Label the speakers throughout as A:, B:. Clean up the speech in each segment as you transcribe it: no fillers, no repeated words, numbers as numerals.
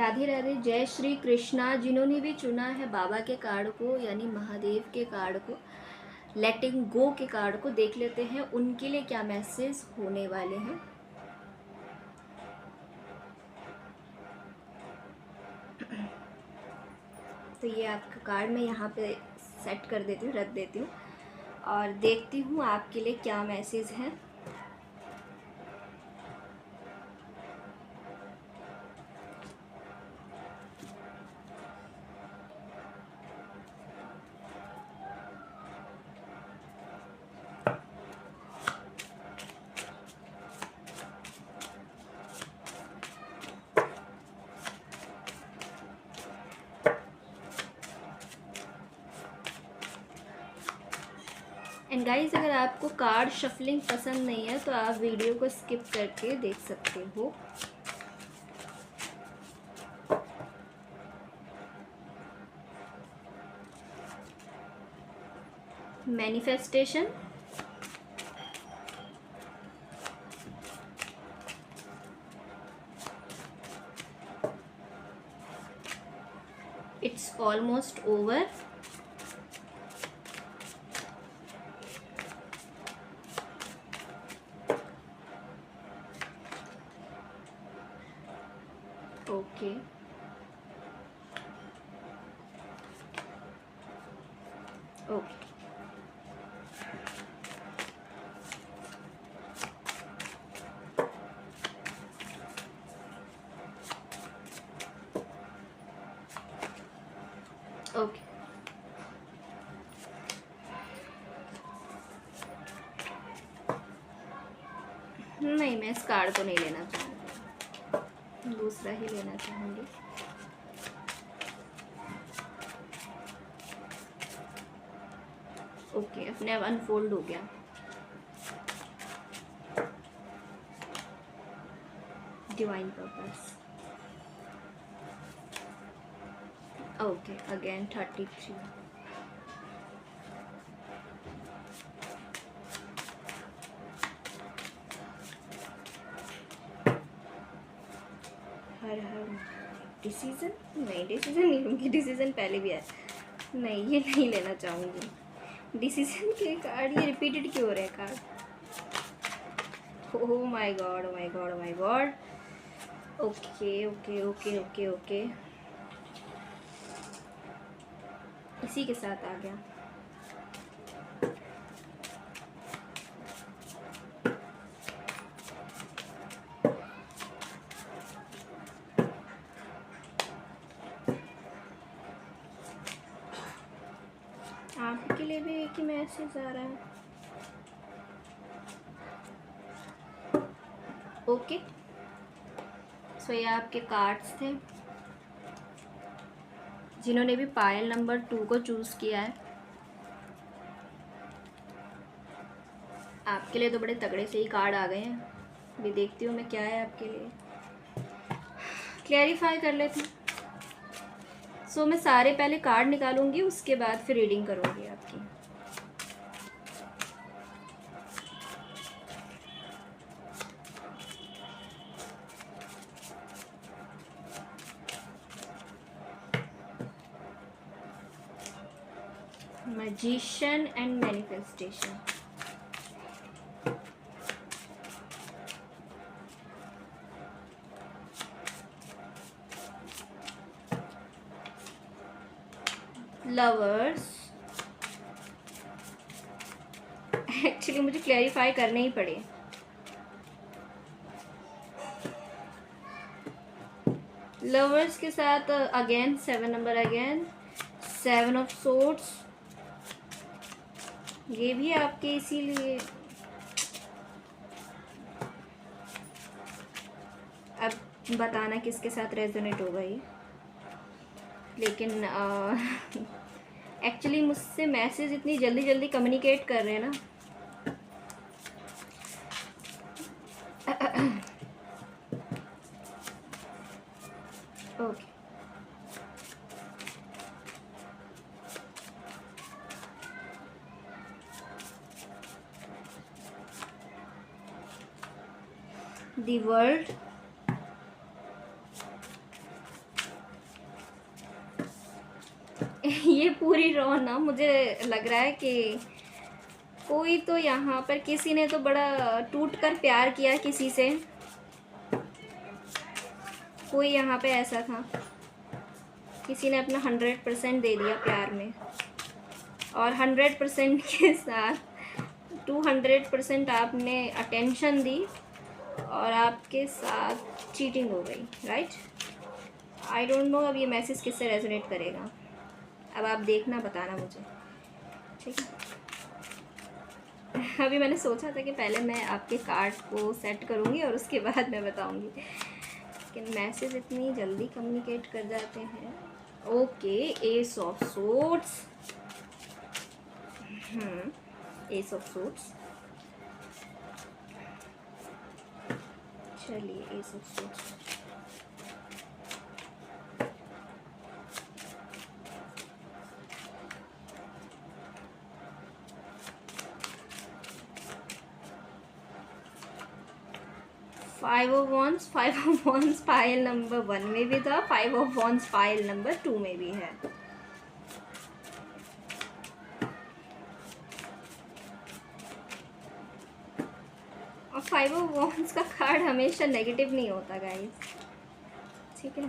A: राधे राधे, जय श्री कृष्णा। जिन्होंने भी चुना है बाबा के कार्ड को यानी महादेव के कार्ड को, लेटिंग गो के कार्ड को, देख लेते हैं उनके लिए क्या मैसेज होने वाले हैं। तो ये आपका कार्ड मैं यहाँ पे सेट कर देती हूँ, रख देती हूँ और देखती हूँ आपके लिए क्या मैसेज है। एंड गाइज, अगर आपको कार्ड शफलिंग पसंद नहीं है तो आप वीडियो को स्किप करके देख सकते हो। Manifestation, it's almost over, okay, okay, okay. नहीं, मैं इस कार्ड को नहीं लेना चाहूँगी, दूसरा ही लेना चाहूँगी। ओके, अपने आप अनफोल्ड हो गया। Divine purpose, okay, again 33। हर डिसीजन, नहीं डिसीजन नहीं लूँगी, डिसीजन पहले भी है। नहीं, ये नहीं लेना चाहूँगी। डिसीजन के कार्ड ये रिपीटेड क्यों हो रहे हैं card? Oh my God, oh my God, oh my God. Okay okay okay okay okay, इसी के साथ आ गया। आपके लिए भी एक ही मैसेज आ रहा है। ओके, सो ये आपके कार्ड्स थे। जिन्होंने भी पायल नंबर 2 को चूज़ किया है, आपके लिए तो बड़े तगड़े से ही कार्ड आ गए हैं। अभी देखती हूँ मैं क्या है आपके लिए, क्लैरिफाई कर लेती हूँ। सो मैं सारे पहले कार्ड निकालूंगी, उसके बाद फिर रीडिंग करूँगी आपकी। Magician and manifestation, lovers. Actually मुझे क्लैरिफाई करने ही पड़े। लवर्स के साथ again 7 number, again 7 of swords, ये भी आपके इसीलिए। अब बताना किसके साथ रेजोनेट होगा ये, लेकिन एक्चुअली मुझसे मैसेज इतनी जल्दी जल्दी कम्युनिकेट कर रहे हैं ना। ओके, द वर्ल्ड, ये पूरी रो ना, मुझे लग रहा है कि कोई तो यहाँ पर किसी ने तो बड़ा टूट कर प्यार किया किसी से, कोई यहाँ पे ऐसा था, किसी ने अपना 100% दे दिया प्यार में, और 100% के साथ 200% आपने अटेंशन दी और आपके साथ चीटिंग हो गई, राइट। आई डोंट नो अब ये मैसेज किससे रेजोनेट करेगा, अब आप देखना बताना मुझे, ठीक है। अभी मैंने सोचा था कि पहले मैं आपके कार्ड को सेट करूँगी और उसके बाद मैं बताऊँगी, लेकिन मैसेज इतनी जल्दी कम्युनिकेट कर जाते हैं। Okay, ace of swords, ace of swords, चलिए ace of swords, five of wands pile number 1 में भी था, 5 ऑफ वॉन्स पायल नंबर 2 में भी है। और 5 ऑफ वॉन्स का कार्ड हमेशा नेगेटिव नहीं होता गाइस, ठीक है,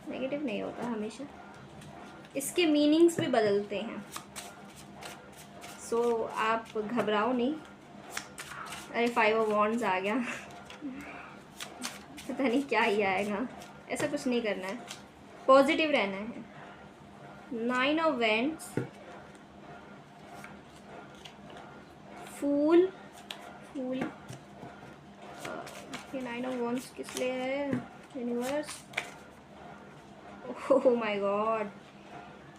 A: नेगेटिव नहीं होता हमेशा, इसके मीनिंग्स भी बदलते हैं, सो आप घबराओ नहीं। अरे 5 ऑफ वॉन्स आ गया, पता नहीं क्या ही आएगा, ऐसा कुछ नहीं करना है, पॉजिटिव रहना है। 9 ऑफ वेंट्स, फूल, ये 9 ऑफ वॉन्स किस लिए है universe, oh my God,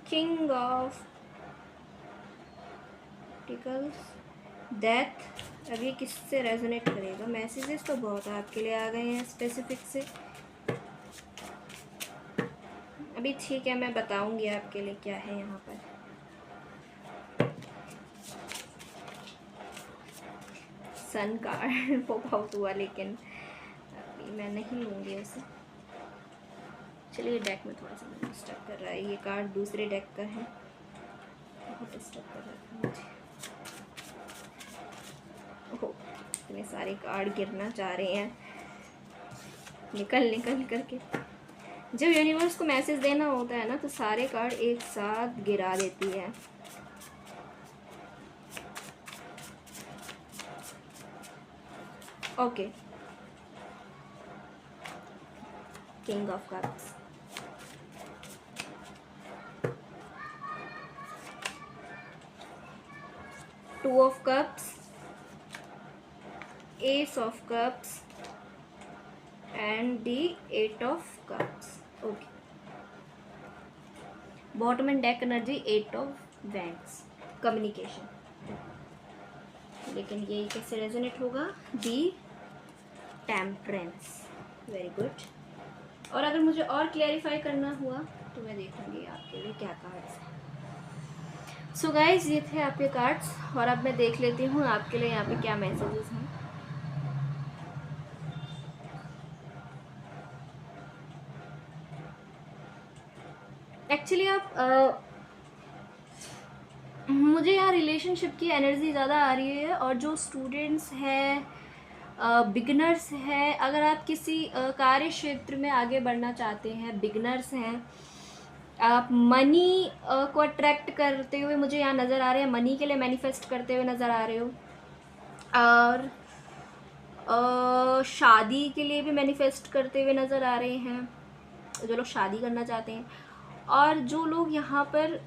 A: king of pentacles, death. अब ये किससे रेजोनेट करेगा, मैसेजेस तो बहुत आपके लिए आ गए हैं स्पेसिफिक से, अभी ठीक है मैं बताऊंगी आपके लिए क्या है यहाँ पर। सन कार्ड पॉप आउट हुआ, लेकिन अभी मैं नहीं लूँगी उसे, चलिए डेक में थोड़ा सा डिस्टर्ब कर रहा है, ये कार्ड दूसरे डेक का है, बहुत डिस्टर्ब कर रहा है मुझे। ओह, इतने सारे कार्ड गिरना चाह रहे हैं, निकल करके। जब यूनिवर्स को मैसेज देना होता है ना तो सारे कार्ड एक साथ गिरा देती है। Okay, king of cups, two of cups, S of cups and the 8 of cups. Okay, bottom and deck energy 8 of wands, communication, लेकिन ये कैसे रेजोनेट होगा, दी टेम्परेंस, वेरी गुड। और अगर मुझे और क्लैरिफाई करना हुआ तो मैं देखूंगी आपके लिए क्या कार्ड्स हैं। सो गाइज, ये थे आपके कार्ड्स, और अब मैं देख लेती हूँ आपके लिए यहाँ पे क्या मैसेजेस हैं। एक्चुअली आप मुझे यहाँ रिलेशनशिप की एनर्जी ज़्यादा आ रही है, और जो स्टूडेंट्स हैं, बिगनर्स हैं, अगर आप किसी कार्य क्षेत्र में आगे बढ़ना चाहते हैं, बिगनर्स हैं, आप मनी को अट्रैक्ट करते हुए मुझे यहाँ नज़र आ रहे हैं, मनी के लिए मैनिफेस्ट करते हुए नज़र आ रहे हो, और शादी के लिए भी मैनिफेस्ट करते हुए नज़र आ रहे हैं, जो लोग शादी करना चाहते हैं, और जो लोग यहाँ पर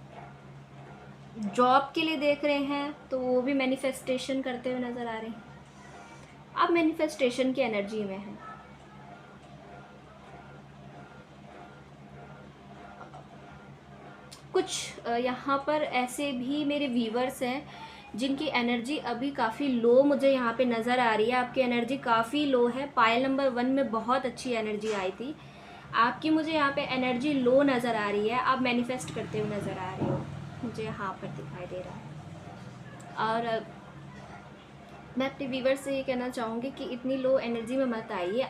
A: जॉब के लिए देख रहे हैं तो वो भी मैनिफेस्टेशन करते हुए नज़र आ रहे हैं। आप मैनिफेस्टेशन की एनर्जी में हैं। कुछ यहाँ पर ऐसे भी मेरे व्यूवर्स हैं जिनकी एनर्जी अभी काफ़ी लो मुझे यहाँ पे नज़र आ रही है। आपकी एनर्जी काफ़ी लो है। पायल नंबर 1 में बहुत अच्छी एनर्जी आई थी, आपकी मुझे यहाँ पे एनर्जी लो नज़र आ रही है। आप मैनिफेस्ट करते हुए नज़र आ रहे हो, मुझे यहाँ पर दिखाई दे रहा है। और मैं अपने व्यूवर से ये कहना चाहूँगी कि इतनी लो एनर्जी में मत आइए।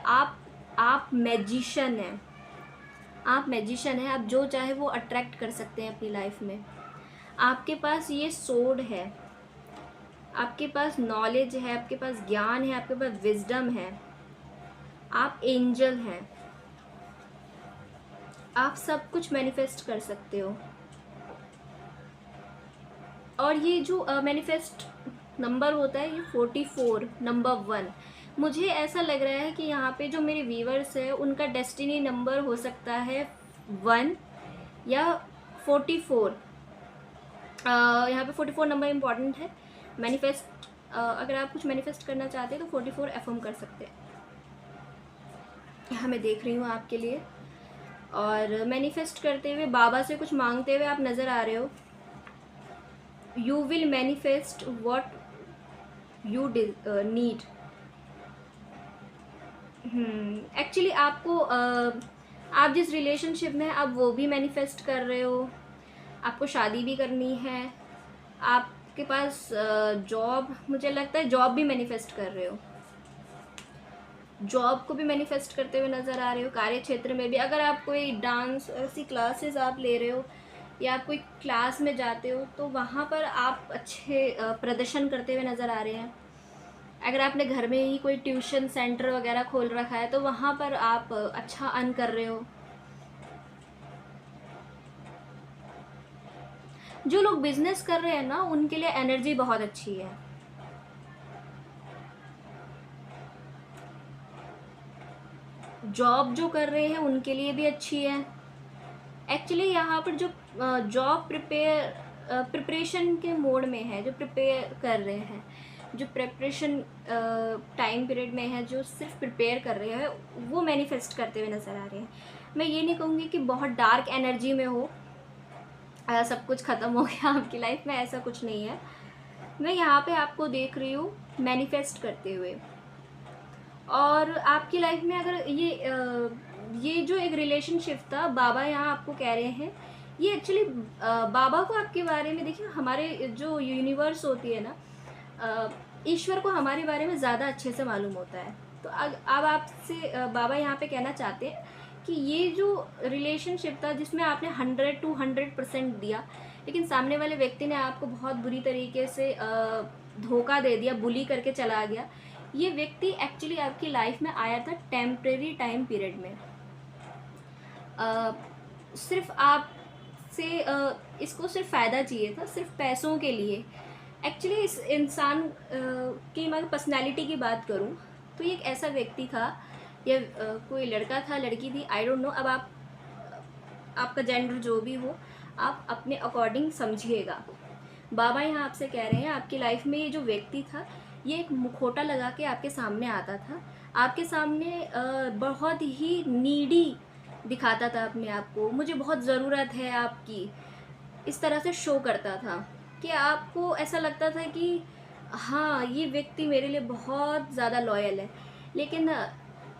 A: आप मैजिशियन हैं, आप मैजिशियन हैं, आप जो चाहे वो अट्रैक्ट कर सकते हैं अपनी लाइफ में। आपके पास ये सोड है, आपके पास नॉलेज है, आपके पास ज्ञान है, आपके पास विजडम है, आप एंजल हैं, आप सब कुछ मैनिफेस्ट कर सकते हो। और ये जो मैनिफेस्ट नंबर होता है, ये 44 नंबर 1, मुझे ऐसा लग रहा है कि यहाँ पे जो मेरे व्यूवर्स है उनका डेस्टिनी नंबर हो सकता है 1 या 44। यहाँ पे 44 नंबर इम्पॉर्टेंट है। मैनिफेस्ट अगर आप कुछ मैनिफेस्ट करना चाहते हैं तो 44 अफर्म कर सकते हैं। यहाँ मैं देख रही हूँ आपके लिए। और मैनिफेस्ट करते हुए, बाबा से कुछ मांगते हुए आप नज़र आ रहे हो। You will manifest what you need. Actually आपको आप जिस रिलेशनशिप में आप वो भी मैनिफेस्ट कर रहे हो, आपको शादी भी करनी है, आपके पास जॉब, मुझे लगता है जॉब भी मैनिफेस्ट कर रहे हो, जॉब को भी मैनिफेस्ट करते हुए नज़र आ रहे हो। कार्य क्षेत्र में भी अगर आप कोई डांस ऐसी क्लासेस आप ले रहे हो या आप कोई क्लास में जाते हो तो वहाँ पर आप अच्छे प्रदर्शन करते हुए नज़र आ रहे हैं। अगर आपने घर में ही कोई ट्यूशन सेंटर वगैरह खोल रखा है तो वहाँ पर आप अच्छा अर्न कर रहे हो। जो लोग बिजनेस कर रहे हैं ना, उनके लिए एनर्जी बहुत अच्छी है। जॉब जो कर रहे हैं उनके लिए भी अच्छी है। एक्चुअली यहाँ पर जो जॉब प्रिपरेशन के मोड में है, जो प्रिपेयर कर रहे हैं, जो प्रिपरेशन टाइम पीरियड में है, जो सिर्फ प्रिपेयर कर रहे हैं, वो मैनिफेस्ट करते हुए नज़र आ रहे हैं। मैं ये नहीं कहूँगी कि बहुत डार्क एनर्जी में हो, सब कुछ ख़त्म हो गया आपकी लाइफ में, ऐसा कुछ नहीं है। मैं यहाँ पे आपको देख रही हूँ मैनिफेस्ट करते हुए। और आपकी लाइफ में अगर ये जो एक रिलेशनशिप था, बाबा यहाँ आपको कह रहे हैं, ये एक्चुअली बाबा को आपके बारे में, देखिए हमारे जो यूनिवर्स होती है ना, ईश्वर को हमारे बारे में ज़्यादा अच्छे से मालूम होता है। तो अब आपसे बाबा यहाँ पे कहना चाहते हैं कि ये जो रिलेशनशिप था जिसमें आपने 100% दिया, लेकिन सामने वाले व्यक्ति ने आपको बहुत बुरी तरीके से धोखा दे दिया, बुली करके चला गया। ये व्यक्ति एक्चुअली आपकी लाइफ में आया था टेम्परेरी टाइम पीरियड में। सिर्फ आपसे इसको सिर्फ फ़ायदा चाहिए था, सिर्फ पैसों के लिए। एक्चुअली इस इंसान की मैं पर्सनैलिटी की बात करूं तो ये एक ऐसा व्यक्ति था, या कोई लड़का था, लड़की थी, आई डोंट नो। अब आपका जेंडर जो भी हो, आप अपने अकॉर्डिंग समझिएगा। बाबा यहाँ आपसे कह रहे हैं आपकी लाइफ में ये जो व्यक्ति था, ये एक मुखौटा लगा के आपके सामने आता था, आपके सामने बहुत ही नीडी दिखाता था अपने आप को, मुझे बहुत ज़रूरत है आपकी, इस तरह से शो करता था कि आपको ऐसा लगता था कि हाँ, ये व्यक्ति मेरे लिए बहुत ज़्यादा लॉयल है। लेकिन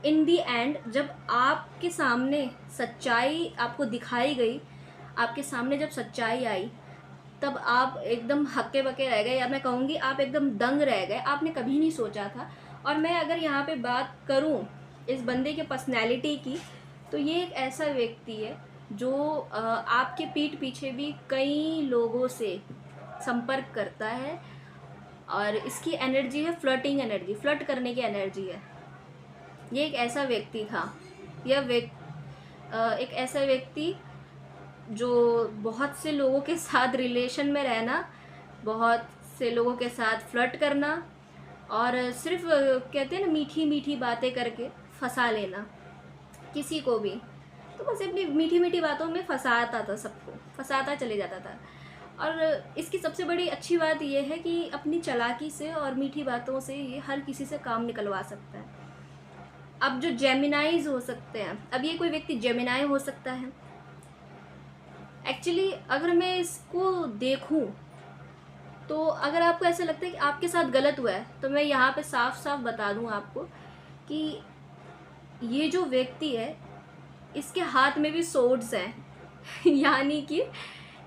A: इन दी एंड जब आपके सामने सच्चाई आपको दिखाई गई, आपके सामने जब सच्चाई आई, तब आप एकदम हक्के बक्के रह गए, या मैं कहूँगी आप एकदम दंग रह गए। आपने कभी नहीं सोचा था। और मैं अगर यहाँ पे बात करूँ इस बंदे के पर्सनैलिटी की, तो ये एक ऐसा व्यक्ति है जो आपके पीठ पीछे भी कई लोगों से संपर्क करता है, और इसकी एनर्जी है फ्लर्टिंग एनर्जी, फ्लर्ट करने की एनर्जी है। ये एक ऐसा व्यक्ति था, यह एक ऐसा व्यक्ति जो बहुत से लोगों के साथ रिलेशन में रहना, बहुत से लोगों के साथ फ्लर्ट करना, और सिर्फ कहते हैं ना मीठी मीठी बातें करके फंसा लेना किसी को भी। तो बस अपनी मीठी मीठी बातों में फंसाता था, सबको फंसाता चले जाता था। और इसकी सबसे बड़ी अच्छी बात यह है कि अपनी चालाकी से और मीठी बातों से ये हर किसी से काम निकलवा सकता है। अब जो जेमिनाइज हो सकते हैं, अब ये कोई व्यक्ति जेमिनाई हो सकता है। एक्चुअली अगर मैं इसको देखूं तो अगर आपको ऐसा लगता है कि आपके साथ गलत हुआ है, तो मैं यहाँ पे साफ साफ बता दूं आपको कि ये जो व्यक्ति है, इसके हाथ में भी सोर्ड्स हैं यानी कि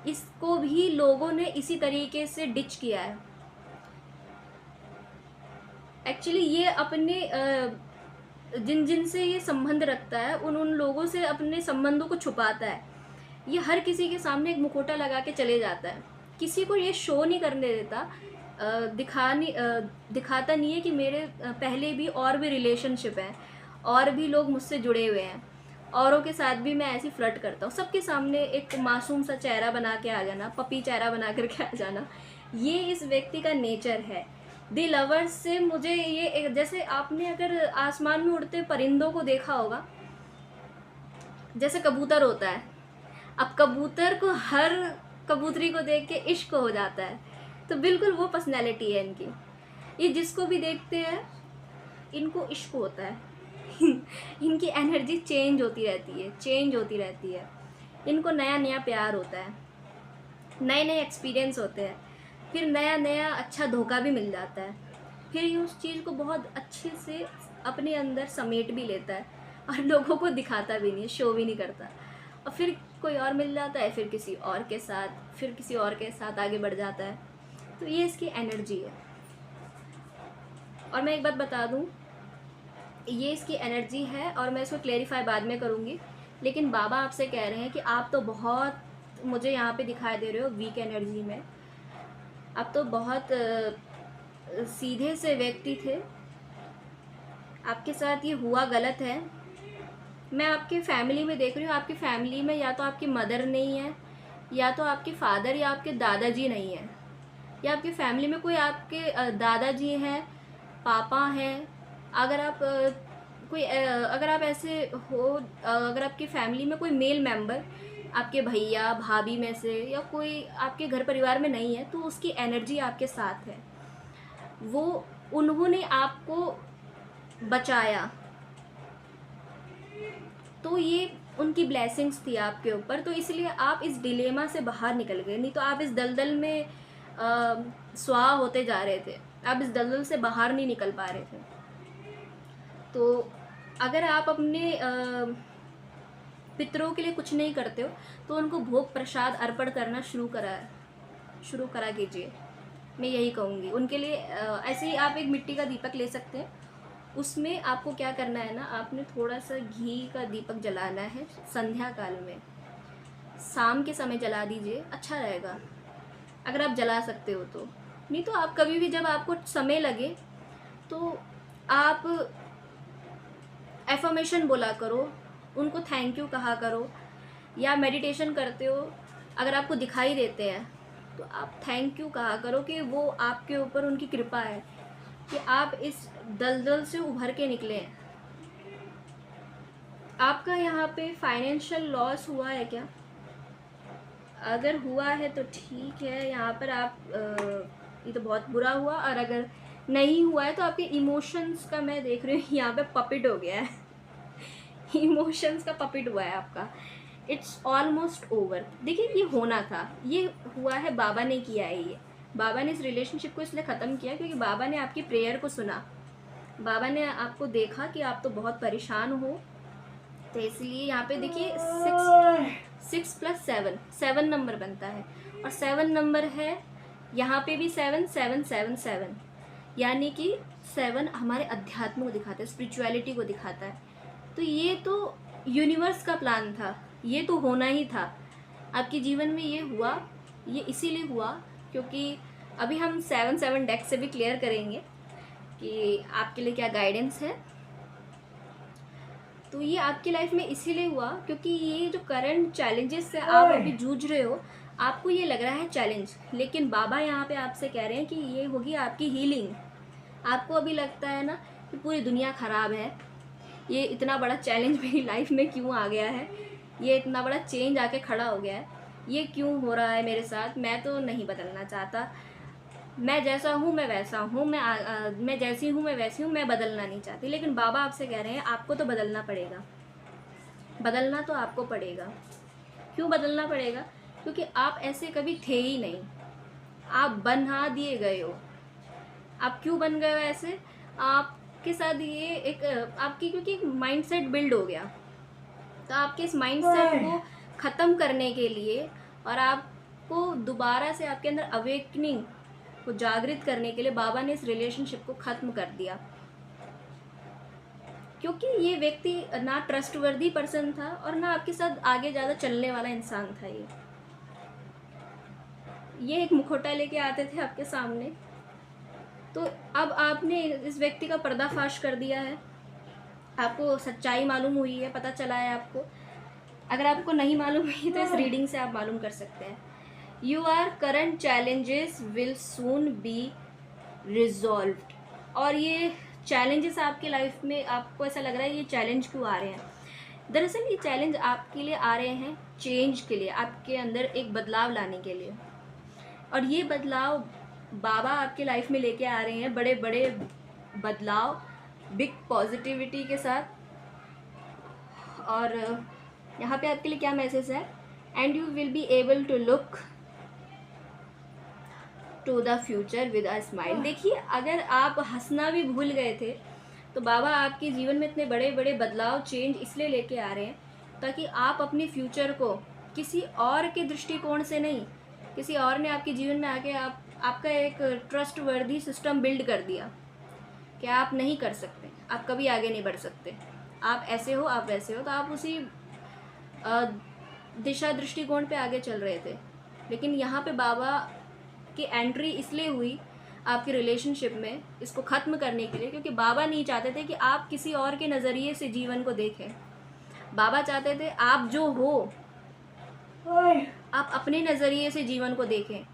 A: इसको भी लोगों ने इसी तरीके से डिच किया है। एक्चुअली ये अपने जिन जिन से ये संबंध रखता है उन उन लोगों से अपने संबंधों को छुपाता है। ये हर किसी के सामने एक मुखौटा लगा के चले जाता है, किसी को ये शो नहीं करने देता, दिखाता नहीं है कि मेरे पहले भी और भी रिलेशनशिप हैं, और भी लोग मुझसे जुड़े हुए हैं, औरों के साथ भी मैं ऐसी फ्लर्ट करता हूँ। सबके सामने एक मासूम सा चेहरा बना के आ जाना, पपी चेहरा बना करके आ जाना, ये इस व्यक्ति का नेचर है। दी लवर्स से मुझे ये, जैसे आपने अगर आसमान में उड़ते परिंदों को देखा होगा, जैसे कबूतर होता है, अब कबूतर को हर कबूतरी को देख के इश्क हो जाता है, तो बिल्कुल वो पर्सनैलिटी है इनकी। ये जिसको भी देखते हैं इनको इश्क होता है। इनकी एनर्जी चेंज होती रहती है। इनको नया नया प्यार होता है, नए नए एक्सपीरियंस होते हैं, फिर नया नया अच्छा धोखा भी मिल जाता है, फिर ये उस चीज़ को बहुत अच्छे से अपने अंदर समेट भी लेता है और लोगों को दिखाता भी नहीं है, शो भी नहीं करता, और फिर कोई और मिल जाता है, फिर किसी और के साथ आगे बढ़ जाता है। तो ये इसकी एनर्जी है। और मैं एक बात बता दूं, ये इसकी एनर्जी है और मैं इसको क्लेरिफाई बाद में करूँगी, लेकिन बाबा आपसे कह रहे हैं कि आप तो बहुत मुझे यहाँ पे दिखाई दे रहे हो वीक एनर्जी में, आप तो बहुत सीधे से व्यक्ति थे, आपके साथ ये हुआ गलत है। मैं आपके फैमिली में देख रही हूँ, आपकी फैमिली में या तो आपकी मदर नहीं है, या तो आपके फादर या आपके दादाजी नहीं है, या आपकी फैमिली में कोई आपके दादाजी हैं, पापा हैं। अगर आप अगर आप ऐसे हो, अगर आपकी फैमिली में कोई मेल मेंबर आपके भैया भाभी में से या कोई आपके घर परिवार में नहीं है, तो उसकी एनर्जी आपके साथ है। वो उन्होंने आपको बचाया, तो ये उनकी ब्लेसिंग्स थी आपके ऊपर, तो इसलिए आप इस डिलेमा से बाहर निकल गए। नहीं तो आप इस दलदल में स्वाहा होते जा रहे थे, आप इस दलदल से बाहर नहीं निकल पा रहे थे। तो अगर आप अपने पितरों के लिए कुछ नहीं करते हो, तो उनको भोग प्रसाद अर्पण करना शुरू करा कीजिए, मैं यही कहूँगी उनके लिए। ऐसे ही आप एक मिट्टी का दीपक ले सकते हैं, उसमें आपको क्या करना है ना, आपने थोड़ा सा घी का दीपक जलाना है संध्या काल में, शाम के समय जला दीजिए, अच्छा रहेगा अगर आप जला सकते हो तो। नहीं तो आप कभी भी जब आपको समय लगे तो आप एफर्मेशन बोला करो, उनको थैंक यू कहा करो, या मेडिटेशन करते हो अगर आपको दिखाई देते हैं तो आप थैंक यू कहा करो कि वो आपके ऊपर उनकी कृपा है कि आप इस दलदल से उभर के निकले हैं। आपका यहाँ पे फाइनेंशियल लॉस हुआ है क्या? अगर हुआ है तो ठीक है, यहाँ पर आप ये तो बहुत बुरा हुआ, और अगर नहीं हुआ है तो आपके इमोशंस का मैं देख रही हूँ यहाँ पे पपिट हो गया है। इमोशंस का पपिट हुआ है आपका, इट्स ऑलमोस्ट ओवर। देखिए ये होना था, ये हुआ है, बाबा ने किया है ये, बाबा ने इस रिलेशनशिप को इसलिए ख़त्म किया क्योंकि बाबा ने आपकी प्रेयर को सुना, बाबा ने आपको देखा कि आप तो बहुत परेशान हो, तो इसलिए यहाँ पे देखिए 6 + 7 नंबर बनता है, और 7 नंबर है यहाँ पे भी 7 7 7 7, यानी कि 7 हमारे अध्यात्म को दिखाता है, स्पिरिचुअलिटी को दिखाता है। तो ये तो यूनिवर्स का प्लान था, ये तो होना ही था आपके जीवन में। ये हुआ, ये इसीलिए हुआ क्योंकि अभी हम 7 डेक से भी क्लियर करेंगे कि आपके लिए क्या गाइडेंस है। तो ये आपकी लाइफ में इसीलिए हुआ क्योंकि ये जो करंट चैलेंजेस से आप अभी जूझ रहे हो, आपको ये लग रहा है चैलेंज, लेकिन बाबा यहाँ पे आपसे कह रहे हैं कि ये होगी आपकी हीलिंग। आपको अभी लगता है ना कि पूरी दुनिया ख़राब है, ये इतना बड़ा चैलेंज मेरी लाइफ में क्यों आ गया है, ये इतना बड़ा चेंज आके खड़ा हो गया है, ये क्यों हो रहा है मेरे साथ, मैं तो नहीं बदलना चाहता, मैं जैसा हूँ मैं वैसा हूँ, मैं जैसी हूँ मैं वैसी हूँ, मैं बदलना नहीं चाहती। लेकिन बाबा आपसे कह रहे हैं आपको तो बदलना पड़ेगा, बदलना तो आपको पड़ेगा। क्यों बदलना पड़ेगा? क्योंकि आप ऐसे कभी थे ही नहीं, आप बना दिए गए हो। आप क्यों बन गए हो ऐसे? आपके साथ ये एक आपकी क्योंकि एक माइंडसेट बिल्ड हो गया, तो आपके इस माइंडसेट को ख़त्म करने के लिए और आपको दोबारा से आपके अंदर अवेकनिंग को जागृत करने के लिए बाबा ने इस रिलेशनशिप को ख़त्म कर दिया। क्योंकि ये व्यक्ति ना ट्रस्टवर्दी पर्सन था और ना आपके साथ आगे ज़्यादा चलने वाला इंसान था। ये एक मुखौटा लेके आते थे आपके सामने। तो अब आपने इस व्यक्ति का पर्दाफाश कर दिया है, आपको सच्चाई मालूम हुई है, पता चला है आपको। अगर आपको नहीं मालूम हुई तो इस रीडिंग से आप मालूम कर सकते हैं। Your current challenges will soon be resolved. और ये चैलेंजेस आपकी लाइफ में, आपको ऐसा लग रहा है ये चैलेंज क्यों आ रहे हैं? दरअसल ये चैलेंज आपके लिए आ रहे हैं चेंज के लिए, आपके अंदर एक बदलाव लाने के लिए। और ये बदलाव बाबा आपके लाइफ में लेके आ रहे हैं, बड़े बड़े बदलाव, बिग पॉजिटिविटी के साथ। और यहाँ पे आपके लिए क्या मैसेज है? And you will be able to look to the future with a smile. देखिए, अगर आप हंसना भी भूल गए थे तो बाबा आपके जीवन में इतने बड़े बड़े बदलाव, चेंज इसलिए लेके आ रहे हैं ताकि आप अपने फ्यूचर को किसी और के दृष्टिकोण से नहीं, किसी और ने आपके जीवन में आके आपका एक ट्रस्ट वर्दी सिस्टम बिल्ड कर दिया कि आप नहीं कर सकते, आप कभी आगे नहीं बढ़ सकते, आप ऐसे हो, आप वैसे हो, तो आप उसी दिशा दृष्टिकोण पे आगे चल रहे थे। लेकिन यहाँ पे बाबा की एंट्री इसलिए हुई आपके रिलेशनशिप में, इसको ख़त्म करने के लिए, क्योंकि बाबा नहीं चाहते थे कि आप किसी और के नज़रिए से जीवन को देखें। बाबा चाहते थे आप जो हो, आप अपने नज़रिए से जीवन को देखें,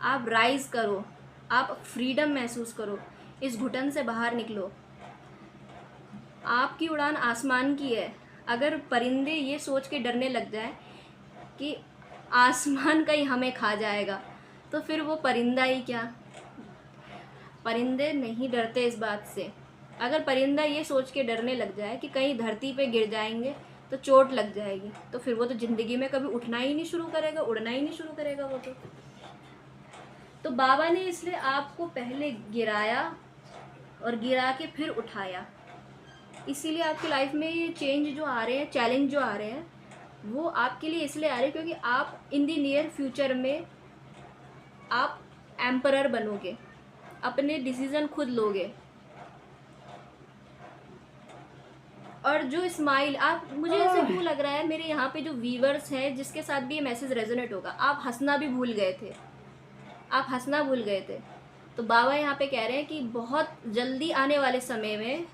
A: आप राइज करो, आप फ्रीडम महसूस करो, इस घुटन से बाहर निकलो। आपकी उड़ान आसमान की है। अगर परिंदे ये सोच के डरने लग जाए कि आसमान का ही हमें खा जाएगा, तो फिर वो परिंदा ही क्या। परिंदे नहीं डरते इस बात से। अगर परिंदा ये सोच के डरने लग जाए कि कहीं धरती पे गिर जाएंगे तो चोट लग जाएगी, तो फिर वो तो ज़िंदगी में कभी उठना ही नहीं शुरू करेगा, उड़ना ही नहीं शुरू करेगा वो तो बाबा ने इसलिए आपको पहले गिराया और गिरा के फिर उठाया। इसीलिए आपकी लाइफ में ये चेंज जो आ रहे हैं, चैलेंज जो आ रहे हैं, वो आपके लिए इसलिए आ रहे हैं क्योंकि आप इन दी नियर फ्यूचर में आप एम्परर बनोगे, अपने डिसीज़न खुद लोगे। और जो स्माइल आप, मुझे ऐसे क्यों लग रहा है मेरे यहाँ पे जो व्यूअर्स हैं जिसके साथ भी ये मैसेज रेजोनेट होगा, आप हंसना भी भूल गए थे, आप हंसना भूल गए थे। तो बाबा यहाँ पे कह रहे हैं कि बहुत जल्दी आने वाले समय में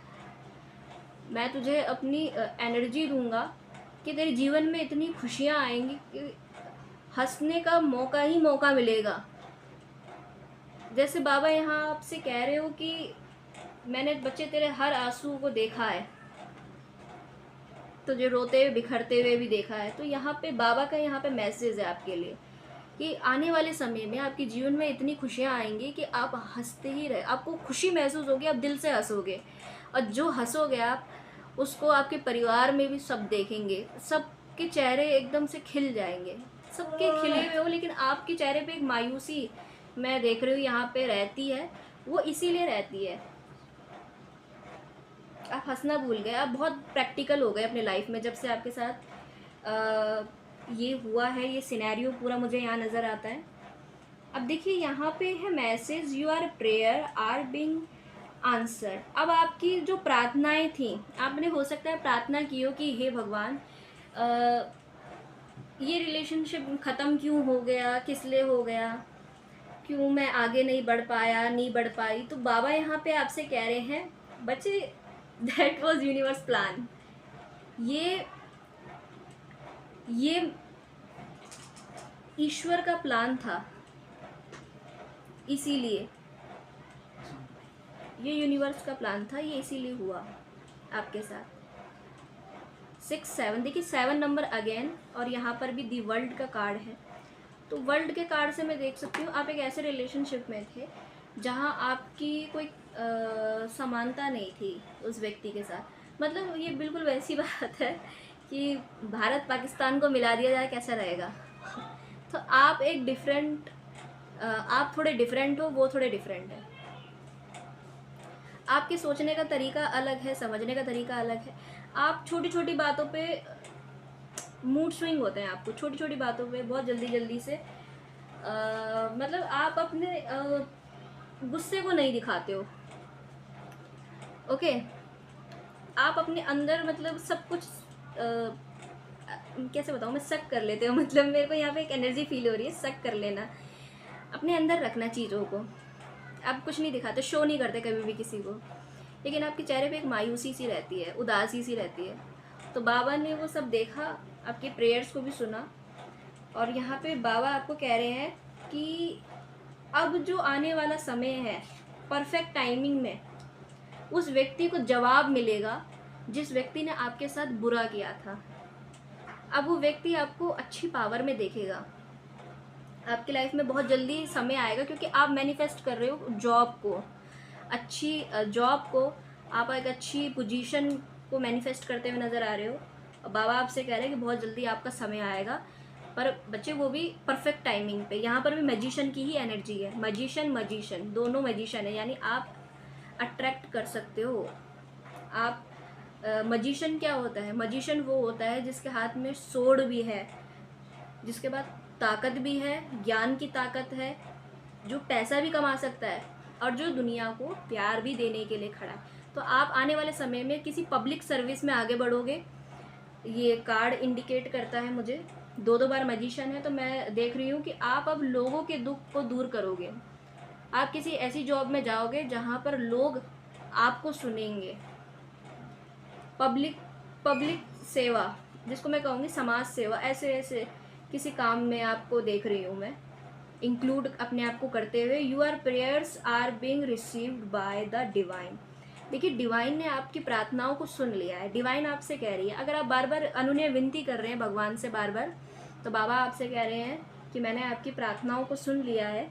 A: मैं तुझे अपनी एनर्जी दूंगा कि तेरे जीवन में इतनी खुशियाँ आएंगी कि हंसने का मौका ही मौका मिलेगा। जैसे बाबा यहाँ आपसे कह रहे हो कि मैंने बच्चे तेरे हर आंसू को देखा है, तुझे रोते हुए बिखरते हुए भी देखा है। तो यहाँ पे बाबा का यहाँ पे मैसेज है आपके लिए कि आने वाले समय में आपके जीवन में इतनी खुशियाँ आएंगी कि आप हंसते ही रहे, आपको खुशी महसूस होगी, आप दिल से हंसोगे। और जो हंसोगे आप, उसको आपके परिवार में भी सब देखेंगे, सबके चेहरे एकदम से खिल जाएंगे। सबके खिले हुए हो, लेकिन आपके चेहरे पे एक मायूसी मैं देख रही हूँ यहाँ पे रहती है। वो इसीलिए रहती है, आप हंसना भूल गए, आप बहुत प्रैक्टिकल हो गए अपने लाइफ में जब से आपके साथ ये हुआ है। ये सिनेरियो पूरा मुझे यहाँ नज़र आता है। अब देखिए यहाँ पे है message, your prayer are being answered. अब आपकी जो प्रार्थनाएं थी, आपने हो सकता है प्रार्थना की हो कि हे भगवान, ये रिलेशनशिप ख़त्म क्यों हो गया, किस लिए हो गया, क्यों मैं आगे नहीं बढ़ पाया, नहीं बढ़ पाई। तो बाबा यहाँ पे आपसे कह रहे हैं बच्चे, दैट वाज यूनिवर्स प्लान। ये ईश्वर का प्लान था, इसीलिए ये यूनिवर्स का प्लान था, ये इसीलिए हुआ आपके साथ। 6 7 देखिए 7 नंबर अगेन, और यहाँ पर भी दी वर्ल्ड का कार्ड है। तो वर्ल्ड के कार्ड से मैं देख सकती हूँ आप एक ऐसे रिलेशनशिप में थे जहाँ आपकी कोई समानता नहीं थी उस व्यक्ति के साथ। मतलब ये बिल्कुल वैसी बात है कि भारत पाकिस्तान को मिला दिया जाए, कैसा रहेगा। तो आप एक डिफरेंट, आप थोड़े डिफरेंट हो, वो थोड़े डिफरेंट है। आपके सोचने का तरीका अलग है, समझने का तरीका अलग है। आप छोटी छोटी बातों पे मूड स्विंग होते हैं, आपको छोटी छोटी बातों पे बहुत जल्दी जल्दी से मतलब आप अपने गुस्से को नहीं दिखाते हो। ओके, आप अपने अंदर मतलब सब कुछ कैसे बताऊँ मैं, सक कर लेते हो। मतलब मेरे को यहाँ पे एक एनर्जी फील हो रही है, सक कर लेना, अपने अंदर रखना चीज़ों को। आप कुछ नहीं दिखाते, शो नहीं करते कभी भी किसी को, लेकिन आपके चेहरे पे एक मायूसी सी रहती है, उदासी सी रहती है। तो बाबा ने वो सब देखा, आपके प्रेयर्स को भी सुना, और यहाँ पे बाबा आपको कह रहे हैं कि अब जो आने वाला समय है, परफेक्ट टाइमिंग में उस व्यक्ति को जवाब मिलेगा जिस व्यक्ति ने आपके साथ बुरा किया था। अब वो व्यक्ति आपको अच्छी पावर में देखेगा, आपकी लाइफ में बहुत जल्दी समय आएगा, क्योंकि आप मैनिफेस्ट कर रहे हो जॉब को, अच्छी जॉब को, आप एक अच्छी पोजीशन को मैनिफेस्ट करते हुए नज़र आ रहे हो। और बाबा आपसे कह रहे हैं कि बहुत जल्दी आपका समय आएगा, पर बच्चे वो भी परफेक्ट टाइमिंग पे। यहाँ पर भी मैजिशियन की ही एनर्जी है, मजिशियन दोनों मैजिशियन है, यानी आप अट्रैक्ट कर सकते हो। आप मजिशियन क्या होता है? मजिशियन वो होता है जिसके हाथ में सोड भी है, जिसके बाद ताकत भी है, ज्ञान की ताकत है, जो पैसा भी कमा सकता है और जो दुनिया को प्यार भी देने के लिए खड़ा है। तो आप आने वाले समय में किसी पब्लिक सर्विस में आगे बढ़ोगे, ये कार्ड इंडिकेट करता है मुझे। 2 बार मजिशियन है, तो मैं देख रही हूँ कि आप अब लोगों के दुख को दूर करोगे। आप किसी ऐसी जॉब में जाओगे जहाँ पर लोग आपको सुनेंगे। पब्लिक सेवा, जिसको मैं कहूँगी समाज सेवा, ऐसे ऐसे किसी काम में आपको देख रही हूँ मैं इंक्लूड अपने आप को करते हुए। Your prayers are being received by the divine. देखिए, डिवाइन ने आपकी प्रार्थनाओं को सुन लिया है। डिवाइन आपसे कह रही है, अगर आप बार बार अनुनय विनती कर रहे हैं भगवान से बार बार, तो बाबा आपसे कह रहे हैं कि मैंने आपकी प्रार्थनाओं को सुन लिया है,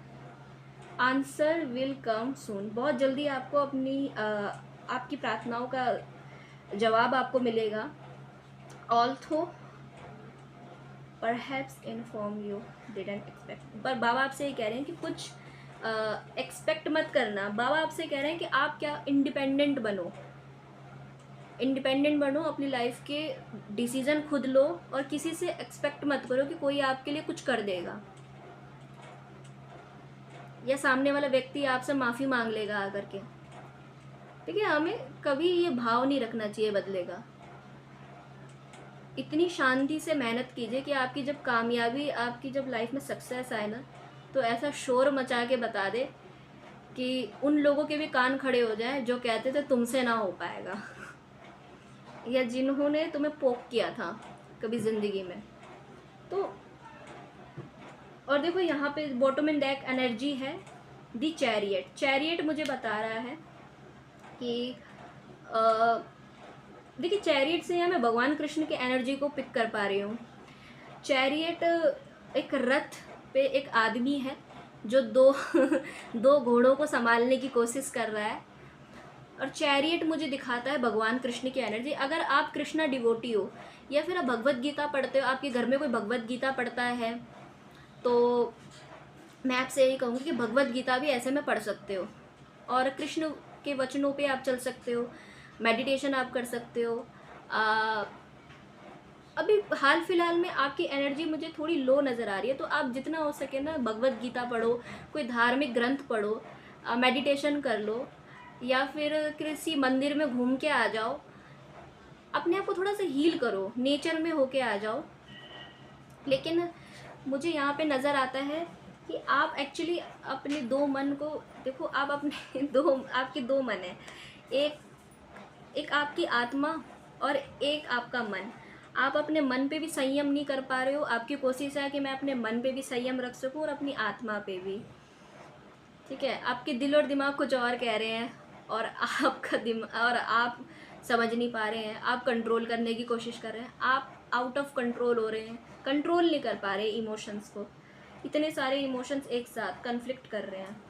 A: आंसर विल कम सून। बहुत जल्दी आपको आपकी प्रार्थनाओं का जवाब आपको मिलेगा। Although perhaps inform you didn't expect. पर बाबा आपसे ये कह रहे हैं कि कुछ एक्सपेक्ट मत करना। बाबा आपसे कह रहे हैं कि आप क्या इंडिपेंडेंट बनो, अपनी लाइफ के डिसीजन खुद लो, और किसी से एक्सपेक्ट मत करो कि कोई आपके लिए कुछ कर देगा, या सामने वाला व्यक्ति आपसे माफ़ी मांग लेगा आकर के। ठीक है, हमें कभी ये भाव नहीं रखना चाहिए बदले का। इतनी शांति से मेहनत कीजिए कि आपकी जब कामयाबी, आपकी जब लाइफ में सक्सेस आए ना, तो ऐसा शोर मचा के बता दे कि उन लोगों के भी कान खड़े हो जाएं जो कहते थे तुमसे ना हो पाएगा, या जिन्होंने तुम्हें पोक किया था कभी ज़िंदगी में। तो और देखो, यहाँ पे बॉटम इन डेक एनर्जी है दी चैरियट। चैरियट मुझे बता रहा है कि देखिए, चैरियट से यहाँ मैं भगवान कृष्ण की एनर्जी को पिक कर पा रही हूँ। चैरियट एक रथ पे एक आदमी है जो दो घोड़ों को संभालने की कोशिश कर रहा है, और चैरियट मुझे दिखाता है भगवान कृष्ण की एनर्जी। अगर आप कृष्णा डिवोटी हो, या फिर आप भगवत गीता पढ़ते हो, आपके घर में कोई भगवत गीता पढ़ता है, तो मैं आपसे यही कहूँगी कि भगवत गीता भी ऐसे में पढ़ सकते हो, और कृष्ण के वचनों पे आप चल सकते हो, मेडिटेशन आप कर सकते हो। अभी हाल फिलहाल में आपकी एनर्जी मुझे थोड़ी लो नज़र आ रही है, तो आप जितना हो सके ना भगवत गीता पढ़ो, कोई धार्मिक ग्रंथ पढ़ो, मेडिटेशन कर लो, या फिर किसी मंदिर में घूम के आ जाओ, अपने आप को थोड़ा सा हील करो, नेचर में होके आ जाओ। लेकिन मुझे यहाँ पे नज़र आता है कि आप एक्चुअली अपने 2 मन को देखो, आप अपने आपके 2 मन है, एक आपकी आत्मा और एक आपका मन। आप अपने मन पे भी संयम नहीं कर पा रहे हो। आपकी कोशिश है कि मैं अपने मन पे भी संयम रख सकूं और अपनी आत्मा पे भी। ठीक है, आपके दिल और दिमाग कुछ और कह रहे हैं, और आपका और आप समझ नहीं पा रहे हैं, आप कंट्रोल करने की कोशिश कर रहे हैं, आप आउट ऑफ कंट्रोल हो रहे हैं, कंट्रोल नहीं कर पा रहे इमोशंस को। इतने सारे इमोशंस एक साथ कन्फ्लिक्ट कर रहे हैं,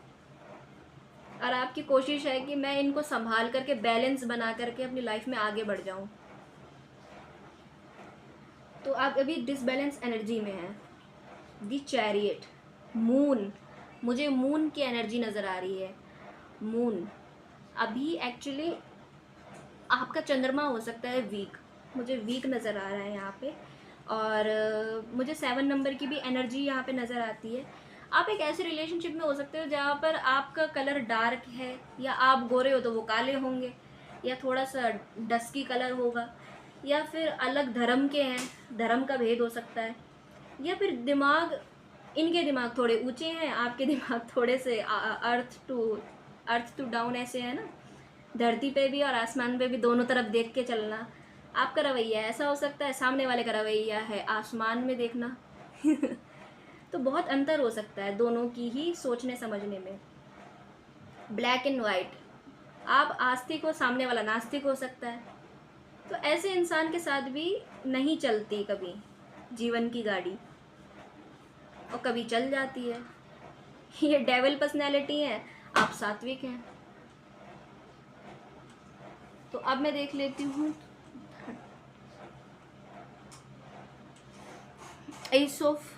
A: और आपकी कोशिश है कि मैं इनको संभाल करके बैलेंस बना करके अपनी लाइफ में आगे बढ़ जाऊं। तो आप अभी डिसबैलेंस एनर्जी में हैं। दी चैरियट, मून, मुझे मून की एनर्जी नज़र आ रही है। मून अभी एक्चुअली आपका चंद्रमा हो सकता है वीक, मुझे वीक नज़र आ रहा है यहाँ पे, और मुझे 7 नंबर की भी एनर्जी यहाँ पे नज़र आती है। आप एक ऐसे रिलेशनशिप में हो सकते हो जहाँ पर आपका कलर डार्क है, या आप गोरे हो तो वो काले होंगे, या थोड़ा सा डस्की कलर होगा, या फिर अलग धर्म के हैं, धर्म का भेद हो सकता है, या फिर दिमाग, इनके दिमाग थोड़े ऊंचे हैं, आपके दिमाग थोड़े से अर्थ टू डाउन ऐसे है ना, धरती पे भी और आसमान पे भी दोनों तरफ देख के चलना। आपका रवैया ऐसा हो सकता है, सामने वाले का रवैया है आसमान में देखना। तो बहुत अंतर हो सकता है दोनों की ही सोचने समझने में, ब्लैक एंड वाइट। आप आस्तिक हो, सामने वाला नास्तिक हो सकता है। तो ऐसे इंसान के साथ भी नहीं चलती कभी जीवन की गाड़ी, और कभी चल जाती है। ये डेविल पर्सनैलिटी है, आप सात्विक हैं। तो अब मैं देख लेती हूँ S of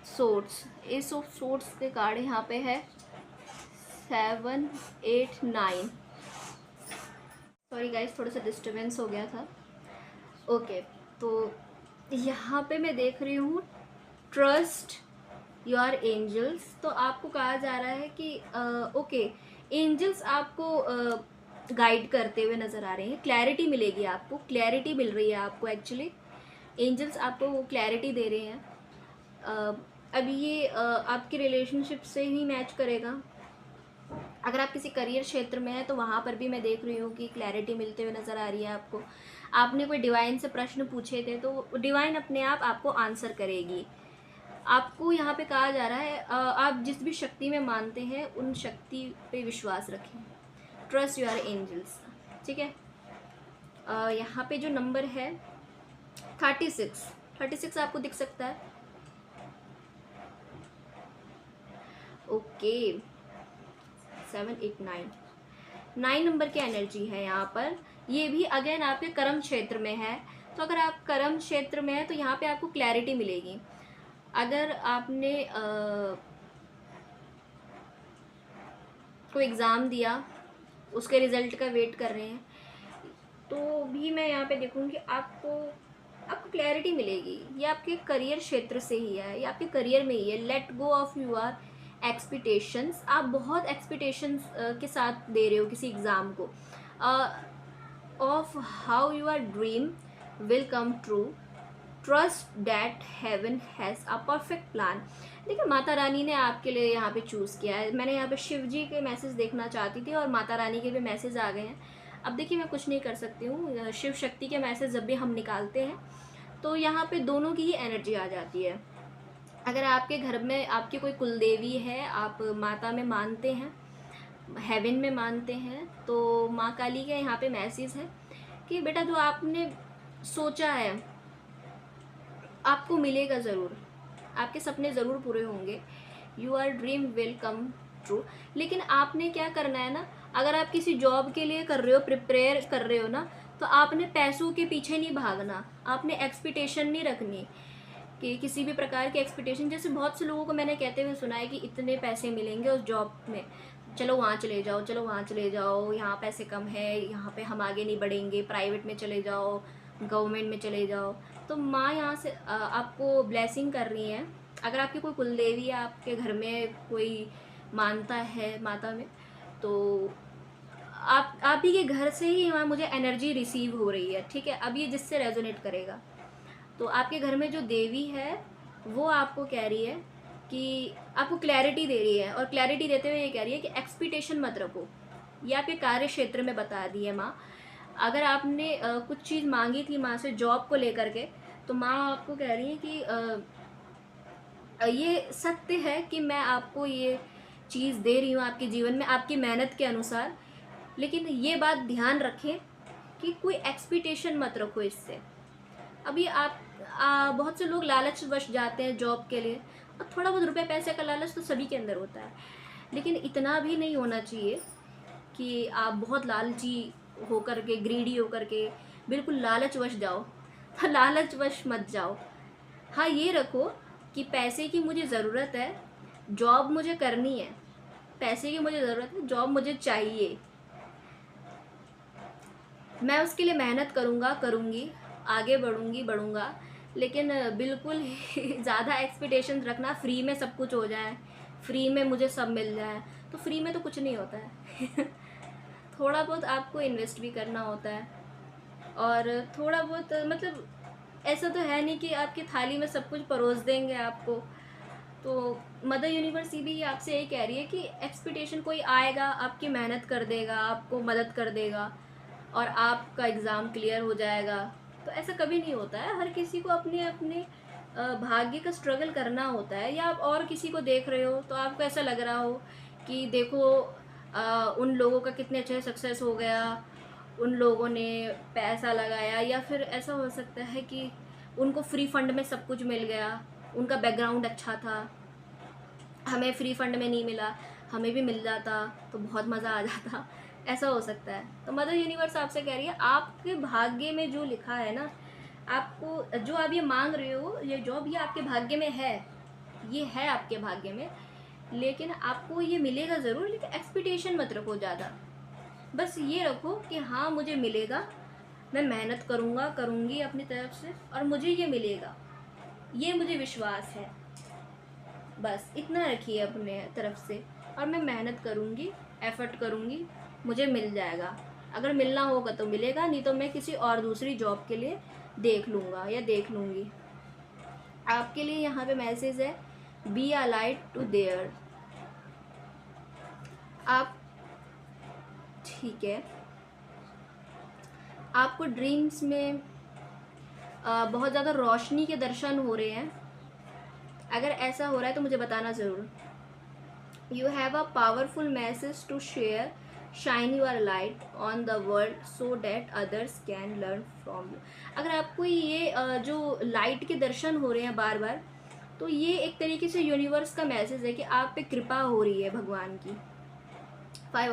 A: swords. Ace of swords के कार्ड यहाँ पे है 7, 8, 9। सॉरी गाइस, थोड़ा सा डिस्टर्बेंस हो गया था। ओके, तो यहाँ पे मैं देख रही हूँ ट्रस्ट योर एंजल्स। तो आपको कहा जा रहा है कि ओके, एंजल्स आपको गाइड करते हुए नज़र आ रहे हैं। क्लैरिटी मिलेगी आपको, क्लैरिटी मिल रही है आपको। एक्चुअली एंजल्स आपको वो क्लैरिटी दे रहे हैं। अब ये आपके रिलेशनशिप से ही मैच करेगा। अगर आप किसी करियर क्षेत्र में हैं तो वहाँ पर भी मैं देख रही हूँ कि क्लैरिटी मिलते हुए नज़र आ रही है आपको। आपने कोई डिवाइन से प्रश्न पूछे थे तो डिवाइन अपने आप आपको आंसर करेगी। आपको यहाँ पे कहा जा रहा है आप जिस भी शक्ति में मानते हैं उन शक्ति पे विश्वास रखें। ट्रस्ट योर एंजल्स, ठीक है। यहाँ पे जो नंबर है 36 आपको दिख सकता है। ओके, 7, 8, 9 नंबर की एनर्जी है यहाँ पर। ये भी अगेन आपके कर्म क्षेत्र में है। तो अगर आप कर्म क्षेत्र में हैं तो यहाँ पे आपको क्लैरिटी मिलेगी। अगर आपने कोई एग्ज़ाम दिया, उसके रिज़ल्ट का वेट कर रहे हैं, तो भी मैं यहाँ पे देखूँगी आपको क्लैरिटी मिलेगी। ये आपके करियर क्षेत्र से ही है, ये आपके करियर में ही है। Let go of your expectations. आप बहुत एक्सपेक्टेशंस के साथ दे रहे हो किसी एग्ज़ाम को। Of how your dream will come true. Trust that heaven has a perfect plan. देखिए, माता रानी ने आपके लिए यहाँ पे चूज़ किया है। मैंने यहाँ पे शिव जी के मैसेज देखना चाहती थी और माता रानी के भी मैसेज आ गए हैं। अब देखिए, मैं कुछ नहीं कर सकती हूँ। शिव शक्ति के मैसेज जब भी हम निकालते हैं तो यहाँ पे दोनों की ही एनर्जी आ जाती है। अगर आपके घर में आपकी कोई कुलदेवी है, आप माता में मानते हैं, हेवन में मानते हैं, तो माँ काली का यहाँ पे मैसेज है कि बेटा जो आपने सोचा है आपको मिलेगा ज़रूर, आपके सपने ज़रूर पूरे होंगे। Your dream will come true. लेकिन आपने क्या करना है ना, अगर आप किसी जॉब के लिए कर रहे हो, प्रिपेयर कर रहे हो ना, तो आपने पैसों के पीछे नहीं भागना। आपने एक्सपेक्टेशन नहीं रखनी कि किसी भी प्रकार की एक्सपेक्टेशन। जैसे बहुत से लोगों को मैंने कहते हुए सुना है कि इतने पैसे मिलेंगे उस जॉब में, चलो वहाँ चले जाओ, चलो वहाँ चले जाओ, यहाँ पैसे कम है, यहाँ पे हम आगे नहीं बढ़ेंगे, प्राइवेट में चले जाओ, गवर्नमेंट में चले जाओ। तो माँ यहाँ से आपको ब्लेसिंग कर रही हैं। अगर आपकी कोई कुलदेवी या आपके घर में कोई मानता है माता में, तो आप ही के घर से ही वहाँ मुझे एनर्जी रिसीव हो रही है, ठीक है। अब ये जिससे रेजोनेट करेगा, तो आपके घर में जो देवी है वो आपको कह रही है कि आपको क्लैरिटी दे रही है, और क्लैरिटी देते हुए ये कह रही है कि एक्सपेक्टेशन मत रखो। ये आपके कार्य क्षेत्र में बता दी है माँ। अगर आपने कुछ चीज़ मांगी थी माँ से जॉब को लेकर के, तो माँ आपको कह रही है कि ये सत्य है कि मैं आपको ये चीज़ दे रही हूँ आपके जीवन में आपकी मेहनत के अनुसार, लेकिन ये बात ध्यान रखें कि कोई एक्सपेक्टेशन मत रखो इससे। अभी आप बहुत से लोग लालचवश जाते हैं जॉब के लिए, और थोड़ा बहुत रुपए पैसे का लालच तो सभी के अंदर होता है, लेकिन इतना भी नहीं होना चाहिए कि आप बहुत लालची होकर के, ग्रीडी होकर के बिल्कुल लालचवश जाओ। हाँ, लालचवश मत जाओ। हाँ, ये रखो कि पैसे की मुझे ज़रूरत है, जॉब मुझे करनी है, पैसे की मुझे ज़रूरत है, जॉब मुझे चाहिए, मैं उसके लिए मेहनत करूँगी, आगे बढ़ूँगा, लेकिन बिल्कुल ज़्यादा एक्सपेक्टेशंस रखना फ्री में सब कुछ हो जाए, फ्री में मुझे सब मिल जाए, तो फ्री में तो कुछ नहीं होता है। थोड़ा बहुत आपको इन्वेस्ट भी करना होता है, और थोड़ा बहुत मतलब ऐसा तो है नहीं कि आपकी थाली में सब कुछ परोस देंगे आपको। तो मदर यूनिवर्स भी आपसे यही कह रही है कि एक्सपेक्टेशन, कोई आएगा आपकी मेहनत कर देगा, आपको मदद कर देगा और आपका एग्ज़ाम क्लियर हो जाएगा। तो ऐसा कभी नहीं होता है। हर किसी को अपने अपने भाग्य का स्ट्रगल करना होता है। या आप और किसी को देख रहे हो तो आपको ऐसा लग रहा हो कि देखो उन लोगों का कितने अच्छे सक्सेस हो गया, उन लोगों ने पैसा लगाया, या फिर ऐसा हो सकता है कि उनको फ्री फंड में सब कुछ मिल गया, उनका बैकग्राउंड अच्छा था, हमें फ्री फंड में नहीं मिला, हमें भी मिल जाता तो बहुत मज़ा आ जाता। ऐसा हो सकता है। तो मदर यूनिवर्स आपसे कह रही है आपके भाग्य में जो लिखा है ना, आपको जो आप ये मांग रहे हो, ये जॉब, ये आपके भाग्य में है, ये है आपके भाग्य में, लेकिन आपको ये मिलेगा ज़रूर। लेकिन एक्सपेक्टेशन मत रखो ज़्यादा, बस ये रखो कि हाँ मुझे मिलेगा, मैं मेहनत करूँगा, करूँगी अपनी तरफ से, और मुझे ये मिलेगा, ये मुझे विश्वास है। बस इतना रखिए अपने तरफ से, और मैं मेहनत करूँगी, एफ़र्ट करूँगी, मुझे मिल जाएगा। अगर मिलना होगा तो मिलेगा, नहीं तो मैं किसी और दूसरी जॉब के लिए देख लूँगा या देख लूँगी। आपके लिए यहाँ पे मैसेज है, be a light to there. आप ठीक है, आपको ड्रीम्स में बहुत ज़्यादा रोशनी के दर्शन हो रहे हैं। अगर ऐसा हो रहा है तो मुझे बताना ज़रूर। You have a powerful message to share, shine your light on the world so that others can learn from you. अगर आपको ये जो लाइट के दर्शन हो रहे हैं बार बार, तो ये एक तरीके से यूनिवर्स का मैसेज है कि आप पे कृपा हो रही है भगवान की। 5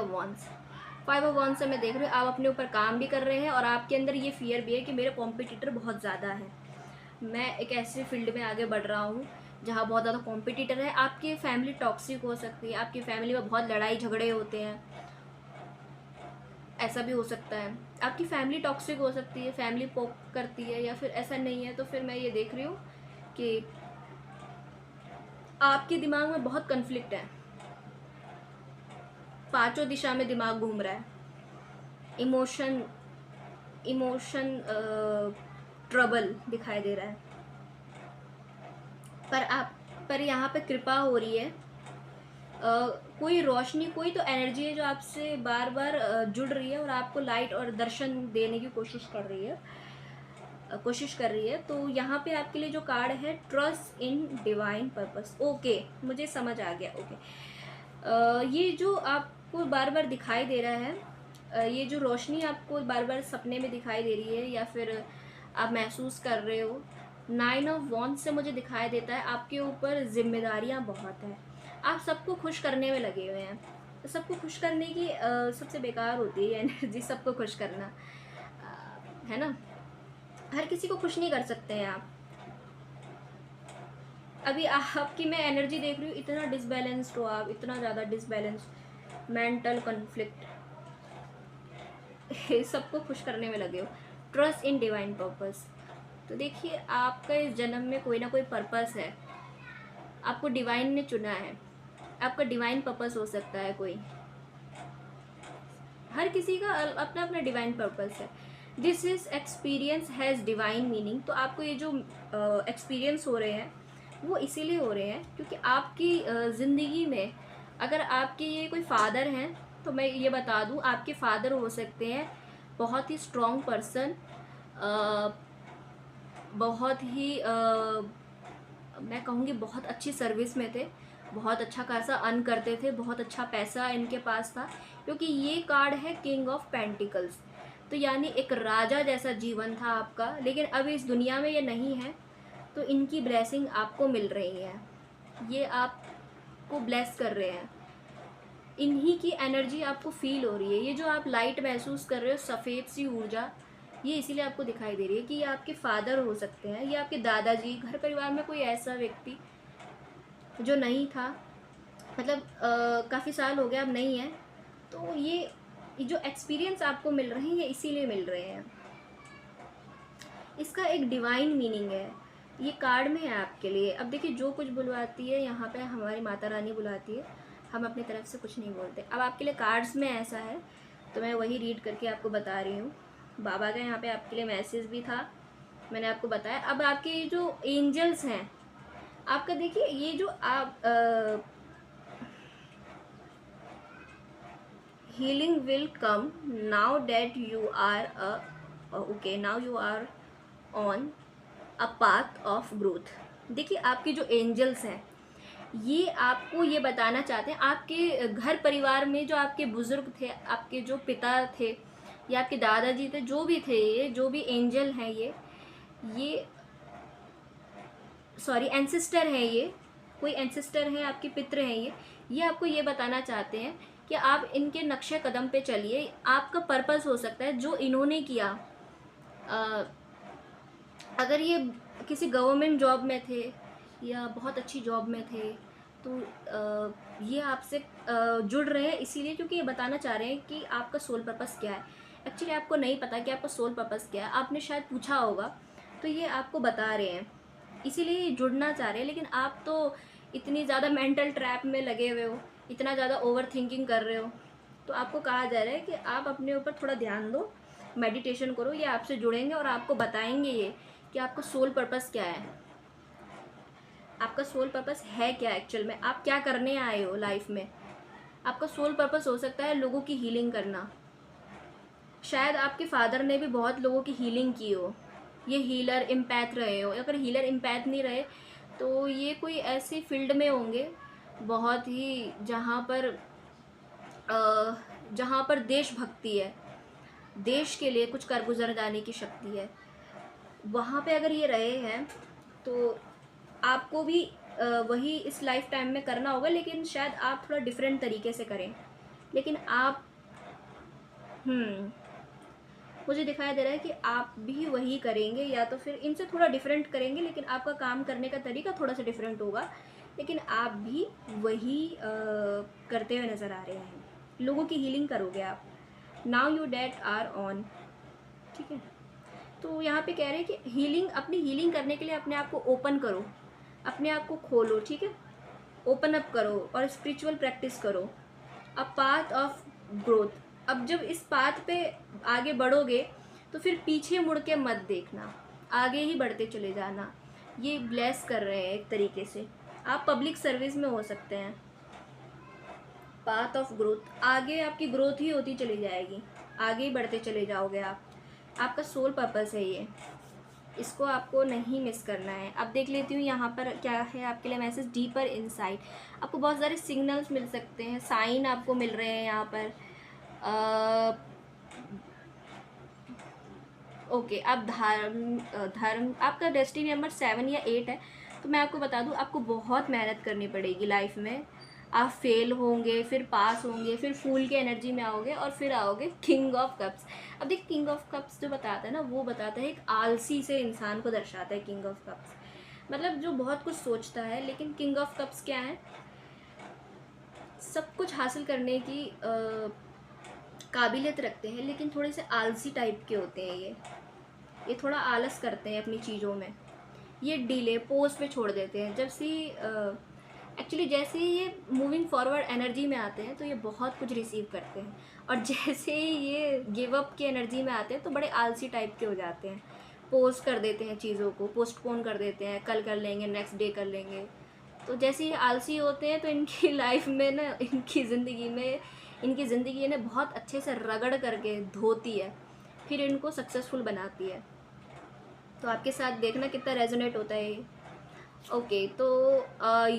A: ऑफ वंस से मैं देख रही हूँ आप अपने ऊपर काम भी कर रहे हैं, और आपके अंदर ये फियर भी है कि मेरे कॉम्पिटिटर बहुत ज़्यादा है, मैं एक ऐसे फील्ड में आगे बढ़ रहा हूँ जहाँ बहुत ज़्यादा कॉम्पिटिटर है। आपकी फैमिली टॉक्सिक हो सकती है, आपकी फैमिली में बहुत लड़ाई झगड़े होते हैं, ऐसा भी हो सकता है। आपकी फैमिली टॉक्सिक हो सकती है, फैमिली पोक करती है, या फिर ऐसा नहीं है तो फिर मैं ये देख रही हूँ कि आपके दिमाग में बहुत कन्फ्लिक्ट है, पांचों दिशा में दिमाग घूम रहा है, इमोशन ट्रबल दिखाई दे रहा है। पर यहाँ पे कृपा हो रही है, कोई रोशनी, कोई तो एनर्जी है जो आपसे बार बार जुड़ रही है और आपको लाइट और दर्शन देने की कोशिश कर रही है। तो यहाँ पे आपके लिए जो कार्ड है, trust in divine purpose. Okay, मुझे समझ आ गया। ओके, ये जो आपको बार बार दिखाई दे रहा है, ये जो रोशनी आपको बार बार सपने में दिखाई दे रही है या फिर आप महसूस कर रहे हो, 9 ऑफ वॉन्ड्स से मुझे दिखाई देता है आपके ऊपर जिम्मेदारियाँ बहुत हैं। आप सबको खुश करने में लगे हुए हैं। सबको खुश करने की सबसे बेकार होती है एनर्जी, सबको खुश करना, है ना। हर किसी को खुश नहीं कर सकते हैं आप। अभी आपकी मैं एनर्जी देख रही हूँ, इतना डिसबैलेंस्ड हो आप, इतना ज़्यादा डिसबैलेंस्ड, मेंटल कॉन्फ्लिक्ट, सबको खुश करने में लगे हो। Trust in divine purpose. तो देखिए आपका इस जन्म में कोई ना कोई पर्पस है, आपको डिवाइन ने चुना है, आपका डिवाइन पर्पस हो सकता है कोई, हर किसी का अपना अपना डिवाइन पर्पस है। This is experience has divine meaning. तो आपको ये जो एक्सपीरियंस हो रहे हैं वो इसीलिए हो रहे हैं क्योंकि आपकी ज़िंदगी में अगर आपके ये कोई फादर हैं तो मैं ये बता दूं, आपके फादर हो सकते हैं बहुत ही स्ट्रॉन्ग पर्सन, बहुत ही मैं कहूँगी बहुत अच्छी सर्विस में थे, बहुत अच्छा खासा अर्न करते थे, बहुत अच्छा पैसा इनके पास था, क्योंकि ये कार्ड है किंग ऑफ पेंटिकल्स। तो यानी एक राजा जैसा जीवन था आपका, लेकिन अब इस दुनिया में ये नहीं है। तो इनकी ब्लेसिंग आपको मिल रही है, ये आपको ब्लेस कर रहे हैं, इन्हीं की एनर्जी आपको फील हो रही है। ये जो आप लाइट महसूस कर रहे हो, सफ़ेद सी ऊर्जा, ये इसीलिए आपको दिखाई दे रही है कि ये आपके फादर हो सकते हैं, ये आपके दादाजी, घर परिवार में कोई ऐसा व्यक्ति जो नहीं था, मतलब काफ़ी साल हो गए अब नहीं है। तो ये जो एक्सपीरियंस आपको मिल रहे हैं ये इसीलिए मिल रहे हैं, इसका एक डिवाइन मीनिंग है, ये कार्ड में है आपके लिए। अब देखिए जो कुछ बुलवाती है यहाँ पे हमारी माता रानी बुलाती है, हम अपनी तरफ से कुछ नहीं बोलते। अब आपके लिए कार्ड्स में ऐसा है, तो मैं वही रीड करके आपको बता रही हूँ। बाबा का यहाँ पे आपके लिए मैसेज भी था, मैंने आपको बताया। अब आपके जो एंजल्स हैं, आपका देखिए ये जो आप healing will come now that you are now you are on a path of growth। देखिए आपके जो एंजल्स हैं ये आपको ये बताना चाहते हैं, आपके घर परिवार में जो आपके बुजुर्ग थे, आपके जो पिता थे या आपके दादाजी थे, जो भी थे, ये जो भी एंजल हैं, ये सॉरी एंसेस्टर हैं, ये कोई एंसेस्टर हैं, आपके पितृ हैं, ये आपको ये बताना चाहते हैं कि आप इनके नक्शे कदम पे चलिए। आपका पर्पस हो सकता है जो इन्होंने किया, अगर ये किसी गवर्नमेंट जॉब में थे या बहुत अच्छी जॉब में थे तो ये आपसे जुड़ रहे हैं इसीलिए क्योंकि ये बताना चाह रहे हैं कि आपका सोल पर्पस क्या है। एक्चुअली आपको नहीं पता कि आपका सोल पर्पस क्या है, आपने शायद पूछा होगा, तो ये आपको बता रहे हैं, इसीलिए जुड़ना चाह रहे हैं। लेकिन आप तो इतनी ज़्यादा मेंटल ट्रैप में लगे हुए हो, इतना ज़्यादा ओवर थिंकिंग कर रहे हो, तो आपको कहा जा रहा है कि आप अपने ऊपर थोड़ा ध्यान दो, मेडिटेशन करो, ये आपसे जुड़ेंगे और आपको बताएंगे ये कि आपका सोल पर्पस क्या है, आपका सोल पर्पस है क्या, एक्चुअल में आप क्या करने आए हो लाइफ में। आपका सोल पर्पस हो सकता है लोगों की हीलिंग करना। शायद आपके फादर ने भी बहुत लोगों की हीलिंग की हो, ये हीलर इम्पैथ रहे हो। अगर हीलर इम्पैथ नहीं रहे तो ये कोई ऐसी फील्ड में होंगे बहुत ही जहाँ पर देशभक्ति है, देश के लिए कुछ कर गुजर जाने की शक्ति है, वहाँ पे अगर ये रहे हैं तो आपको भी वही इस लाइफ टाइम में करना होगा, लेकिन शायद आप थोड़ा डिफरेंट तरीके से करें। लेकिन आप मुझे दिखाई दे रहा है कि आप भी वही करेंगे, या तो फिर इनसे थोड़ा डिफरेंट करेंगे, लेकिन आपका काम करने का तरीका थोड़ा सा डिफरेंट होगा, लेकिन आप भी वही करते हुए नज़र आ रहे हैं। लोगों की हीलिंग करोगे आप। Now you that are on, ठीक है। तो यहाँ पे कह रहे हैं कि हीलिंग, अपनी हीलिंग करने के लिए अपने आप को ओपन करो, अपने आप को खोलो, ठीक है, ओपन अप करो और स्पिरिचुअल प्रैक्टिस करो। A path of growth. अब जब इस पाथ पे आगे बढ़ोगे तो फिर पीछे मुड़ के मत देखना, आगे ही बढ़ते चले जाना। ये ब्लेस कर रहे हैं एक तरीके से। आप पब्लिक सर्विस में हो सकते हैं। पाथ ऑफ ग्रोथ, आगे आपकी ग्रोथ ही होती चली जाएगी, आगे ही बढ़ते चले जाओगे आप। आपका सोल पर्पस है ये, इसको आपको नहीं मिस करना है। अब देख लेती हूँ यहाँ पर क्या है आपके लिए मैसेज। डीपर इनसाइट, आपको बहुत सारे सिग्नल्स मिल सकते हैं, साइन आपको मिल रहे हैं यहाँ पर। ओके, आप धर्म आपका डेस्टिनी नंबर 7 या 8 है, तो मैं आपको बता दूँ आपको बहुत मेहनत करनी पड़ेगी लाइफ में। आप फेल होंगे, फिर पास होंगे, फिर फूल के एनर्जी में आओगे और फिर आओगे किंग ऑफ कप्स। अब देखिए किंग ऑफ कप्स जो बताता है ना, वो बताता है एक आलसी से इंसान को दर्शाता है किंग ऑफ कप्स, मतलब जो बहुत कुछ सोचता है। लेकिन किंग ऑफ कप्स क्या है, सब कुछ हासिल करने की काबिलियत रखते हैं, लेकिन थोड़े से आलसी टाइप के होते हैं ये थोड़ा आलस करते हैं अपनी चीज़ों में, ये डिले पोज पे छोड़ देते हैं। जब से एक्चुअली जैसे ही ये मूविंग फॉरवर्ड एनर्जी में आते हैं तो ये बहुत कुछ रिसीव करते हैं, और जैसे ही ये गिव अप की एनर्जी में आते हैं तो बड़े आलसी टाइप के हो जाते हैं, पोज कर देते हैं चीज़ों को, पोस्टपोन कर देते हैं, कल कर लेंगे, नेक्स्ट डे कर लेंगे। तो जैसे ये आलसी होते हैं तो इनकी लाइफ में ना, इनकी ज़िंदगी ने बहुत अच्छे से रगड़ करके धोती है, फिर इनको सक्सेसफुल बनाती है। तो आपके साथ देखना कितना रेजोनेट होता है ये। ओके, तो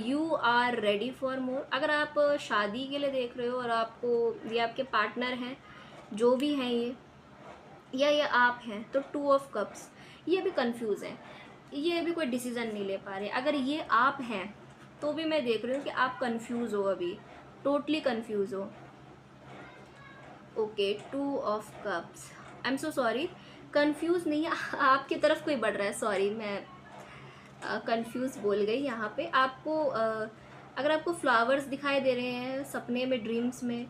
A: you are ready for more. अगर आप शादी के लिए देख रहे हो और आपको ये आपके पार्टनर हैं, जो भी हैं ये आप हैं, तो 2 ऑफ कप्स, ये भी कंफ्यूज हैं, ये भी कोई डिसीज़न नहीं ले पा रहे। अगर ये आप हैं तो भी मैं देख रही हूँ कि आप कंफ्यूज हो, अभी टोटली कंफ्यूज हो। Okay, 2 of cups, I am so sorry, confuse नहीं है, आपकी तरफ कोई बढ़ रहा है, सॉरी मैं कंफ्यूज बोल गई। यहाँ पे आपको अगर आपको फ्लावर्स दिखाई दे रहे हैं सपने में, ड्रीम्स में,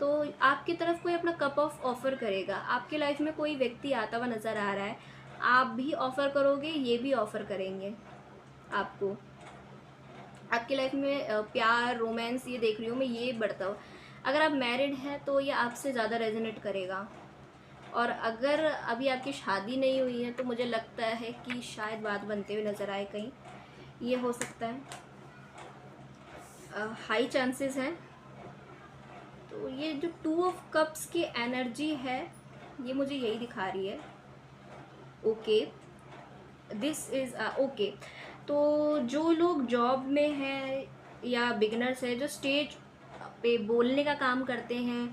A: तो आपकी तरफ कोई अपना कप ऑफ ऑफ़र करेगा। आपकी लाइफ में कोई व्यक्ति आता हुआ नज़र आ रहा है, आप भी ऑफ़र करोगे, ये भी ऑफ़र करेंगे आपको। आपकी लाइफ में प्यार, रोमांस, ये देख रही हूँ मैं, ये बढ़ता हो। अगर आप मैरिड हैं तो ये आपसे ज़्यादा रेजोनेट करेगा, और अगर अभी आपकी शादी नहीं हुई है तो मुझे लगता है कि शायद बात बनते हुए नज़र आए कहीं, ये हो सकता है, हाई चांसेस हैं। तो ये जो 2 ऑफ कप्स की एनर्जी है ये मुझे यही दिखा रही है। Okay, this is okay. तो जो लोग जॉब में हैं या बिगनर्स है, जो स्टेज पे बोलने का काम करते हैं,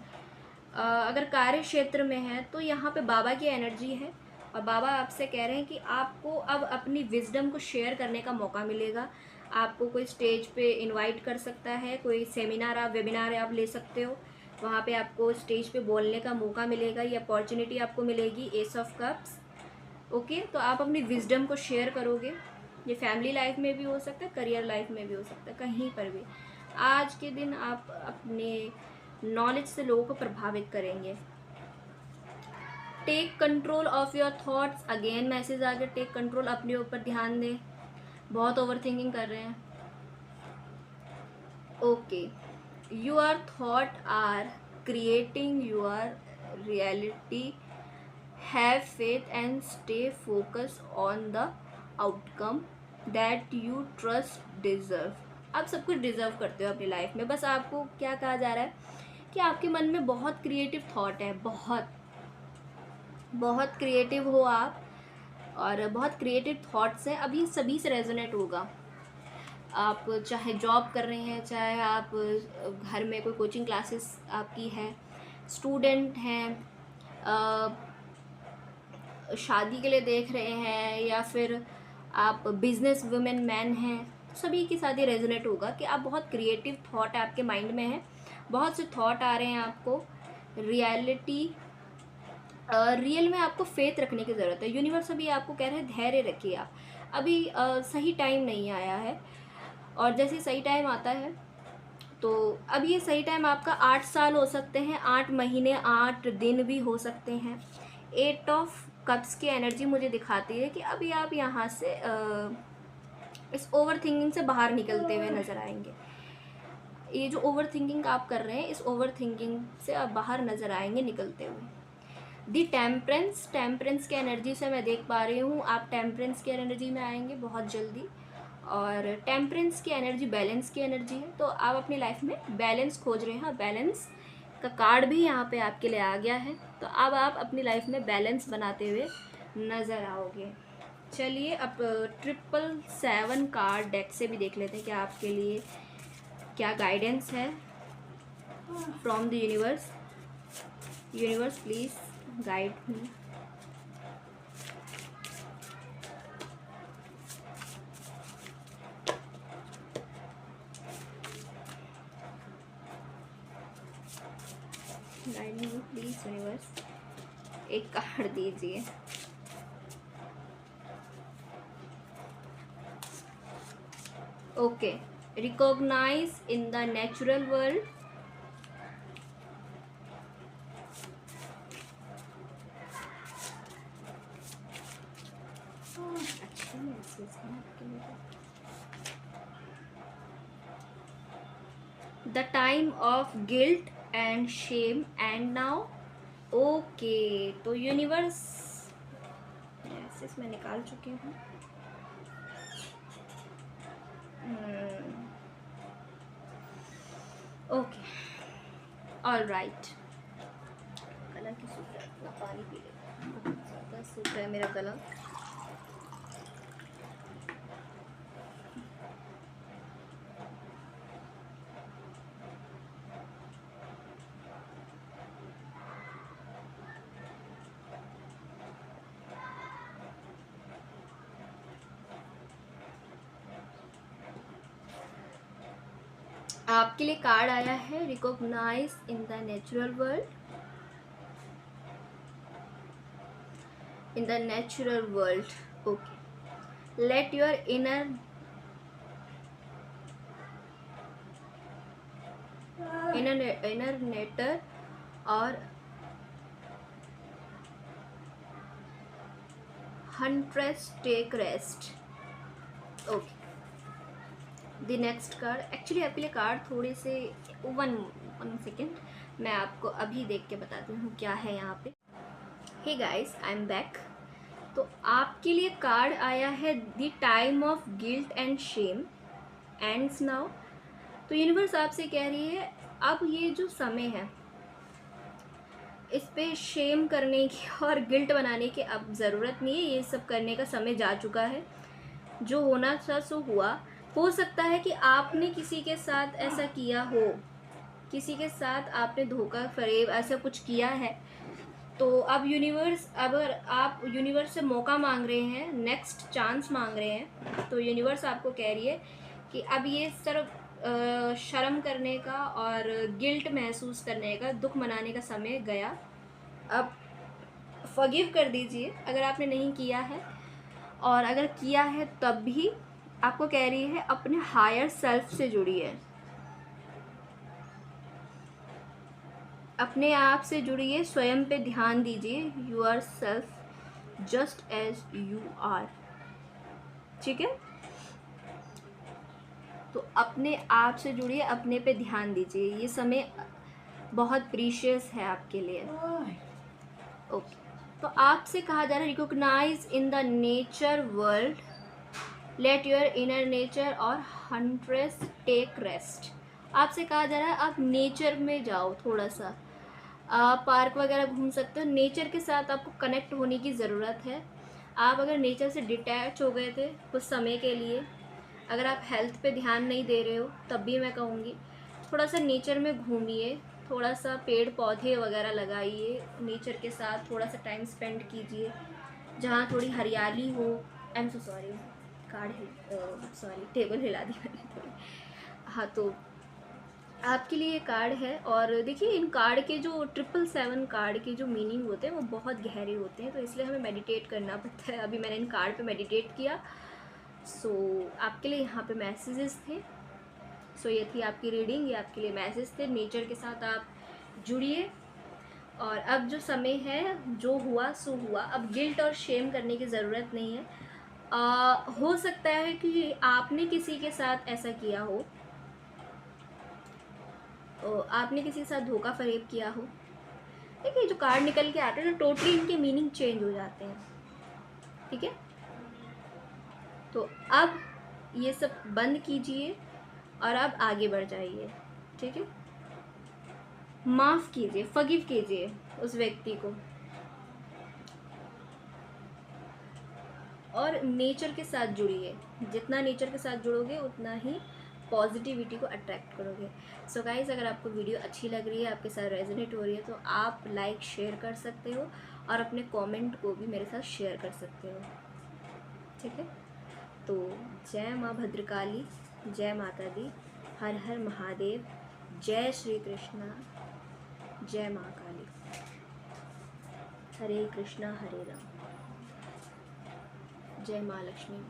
A: अगर कार्य क्षेत्र में है, तो यहाँ पे बाबा की एनर्जी है, और बाबा आपसे कह रहे हैं कि आपको अब अपनी विजडम को शेयर करने का मौका मिलेगा। आपको कोई स्टेज पे इनवाइट कर सकता है, कोई सेमिनार आप वेबिनार आप ले सकते हो, वहाँ पे आपको स्टेज पे बोलने का मौका मिलेगा, ये अपॉर्चुनिटी आपको मिलेगी। S of cups, okay. तो आप अपनी विजडम को शेयर करोगे, ये फैमिली लाइफ में भी हो सकता है, करियर लाइफ में भी हो सकता है, कहीं पर भी आज के दिन आप अपने नॉलेज से लोगों को प्रभावित करेंगे। Take control of your thoughts, again message आ गया, टेक कंट्रोल, अपने ऊपर ध्यान दें, बहुत ओवर थिंकिंग कर रहे हैं। Okay, your thought are creating your reality, have faith and stay focus on the outcome that you trust deserve. आप सब कुछ डिजर्व करते हो अपनी लाइफ में, बस आपको क्या कहा जा रहा है कि आपके मन में बहुत क्रिएटिव थॉट है, बहुत बहुत क्रिएटिव हो आप, और बहुत क्रिएटिव थॉट्स हैं, अभी सभी से रेजोनेट होगा। आप चाहे जॉब कर रहे हैं, चाहे आप घर में कोई कोचिंग क्लासेस आपकी है, स्टूडेंट हैं, शादी के लिए देख रहे हैं, या फिर आप बिजनेस वुमेन मैन हैं, सभी के साथ ये रेजोनेट होगा कि आप बहुत क्रिएटिव थॉट आपके माइंड में है, बहुत से थॉट आ रहे हैं आपको। रियलिटी, रियल में आपको फेथ रखने की ज़रूरत है। यूनिवर्स अभी आपको कह रहे हैं धैर्य रखिए आप, अभी सही टाइम नहीं आया है, और जैसे सही टाइम आता है तो अब ये सही टाइम आपका 8 साल हो सकते हैं, 8 महीने, 8 दिन भी हो सकते हैं। 8 ऑफ कप्स की एनर्जी मुझे दिखाती है कि अभी आप यहाँ से इस ओवर थिंकिंग से बाहर निकलते हुए नज़र आएंगे। ये जो ओवर थिंकिंग आप कर रहे हैं, इस ओवर थिंकिंग से आप बाहर नज़र आएंगे निकलते हुए। दी टेम्परेंस, टेम्परेंस की एनर्जी से मैं देख पा रही हूँ आप टेम्परेंस की एनर्जी में आएंगे बहुत जल्दी, और टेम्परेंस की एनर्जी बैलेंस की एनर्जी है, तो आप अपनी लाइफ में बैलेंस खोज रहे हैं, बैलेंस का कार्ड भी यहाँ पे आपके लिए आ गया है, तो अब आप अपनी लाइफ में बैलेंस बनाते हुए नज़र आओगे। चलिए अब 777 कार्ड डेक से भी देख लेते हैं कि आपके लिए क्या गाइडेंस है from the universe. Universe please guide me. Guide me please universe, एक कार्ड दीजिए। Okay, recognise in the natural world, अच्छा मैसेज है आपके लिए। The time of guilt and shame and now. Okay, तो यूनिवर्स मैसेज मैं निकाल चुकी हूँ। Okay, all right. गला की सूख है, थोड़ा पानी पी ले, बहुत ज़्यादा सूख रहा है मेरा गला। आपके लिए कार्ड आया है recognise in the natural world, in the natural world. Okay, let your inner nurturer और huntress take rest. Okay, the next card, actually आपके लिए कार्ड थोड़े से वन सेकेंड, मैं आपको अभी देख के बताती हूँ क्या है यहाँ पे। Hey guys, I am back. तो आपके लिए कार्ड आया है the time of guilt and shame ends now. तो यूनिवर्स आपसे कह रही है अब ये जो समय है इस पे शेम करने की और गिल्ट बनाने की अब ज़रूरत नहीं है, ये सब करने का समय जा चुका है। जो होना था सो हुआ। हो सकता है कि आपने किसी के साथ ऐसा किया हो, किसी के साथ आपने धोखा फरेब ऐसा कुछ किया है, तो अब यूनिवर्स, अगर आप यूनिवर्स से मौका मांग रहे हैं, नेक्स्ट चांस मांग रहे हैं, तो यूनिवर्स आपको कह रही है कि अब ये सिर्फ शर्म करने का और गिल्ट महसूस करने का, दुख मनाने का समय गया। अब फॉरगिव कर दीजिए अगर आपने नहीं किया है, और अगर किया है तब भी आपको कह रही है अपने हायर सेल्फ से जुड़िए, अपने आप से जुड़िए, स्वयं पे ध्यान दीजिए। You are self just as you are, ठीक है। तो अपने आप से जुड़िए, अपने पे ध्यान दीजिए, ये समय बहुत प्रीशियस है आपके लिए। ओके, तो आपसे कहा जा रहा है recognise in the nature world, let your inner nature और हंट्रेस टेक रेस्ट। आपसे कहा जा रहा है आप नेचर में जाओ, थोड़ा सा आप पार्क वगैरह घूम सकते हो। नेचर के साथ आपको कनेक्ट होने की ज़रूरत है। आप अगर नेचर से डिटैच हो गए थे कुछ समय के लिए, अगर आप हेल्थ पे ध्यान नहीं दे रहे हो, तब भी मैं कहूँगी थोड़ा सा नेचर में घूमिए, थोड़ा सा पेड़ पौधे वगैरह लगाइए, नेचर के साथ थोड़ा सा टाइम स्पेंड कीजिए, जहाँ थोड़ी हरियाली हो। I am so sorry, sorry table हिला दी मैंने थोड़ी। हाँ, तो आपके लिए ये कार्ड है। और देखिए इन कार्ड के जो 777 कार्ड के जो मीनिंग होते हैं वो बहुत गहरे होते हैं, तो इसलिए हमें मेडिटेट करना पड़ता है। अभी मैंने इन कार्ड पे मेडिटेट किया। सो आपके लिए यहाँ पे मैसेजेस थे। सो ये थी आपकी रीडिंग, ये आपके लिए मैसेज थे। नेचर के साथ आप जुड़िए, और अब जो समय है, जो हुआ सो हुआ, अब गिल्ट और शेम करने की ज़रूरत नहीं है। हो सकता है कि आपने किसी के साथ ऐसा किया हो, आपने किसी के साथ धोखा फरेब किया हो। देखिए जो कार्ड निकल के आते हैं तो टोटली इनके मीनिंग चेंज हो जाते हैं, ठीक है। तो अब ये सब बंद कीजिए और अब आगे बढ़ जाइए, ठीक है। माफ़ कीजिए, फॉरगिव कीजिए उस व्यक्ति को, और नेचर के साथ जुड़िए। जितना नेचर के साथ जुड़ोगे उतना ही पॉजिटिविटी को अट्रैक्ट करोगे। सो गाइज़, अगर आपको वीडियो अच्छी लग रही है, आपके साथ रेजोनेट हो रही है, तो आप लाइक शेयर कर सकते हो और अपने कमेंट को भी मेरे साथ शेयर कर सकते हो, ठीक है। तो जय माँ भद्रकाली, जय माता दी, हर हर महादेव, जय श्री कृष्णा, जय माँ काली, हरे कृष्णा हरे राम, जय माँ लक्ष्मी।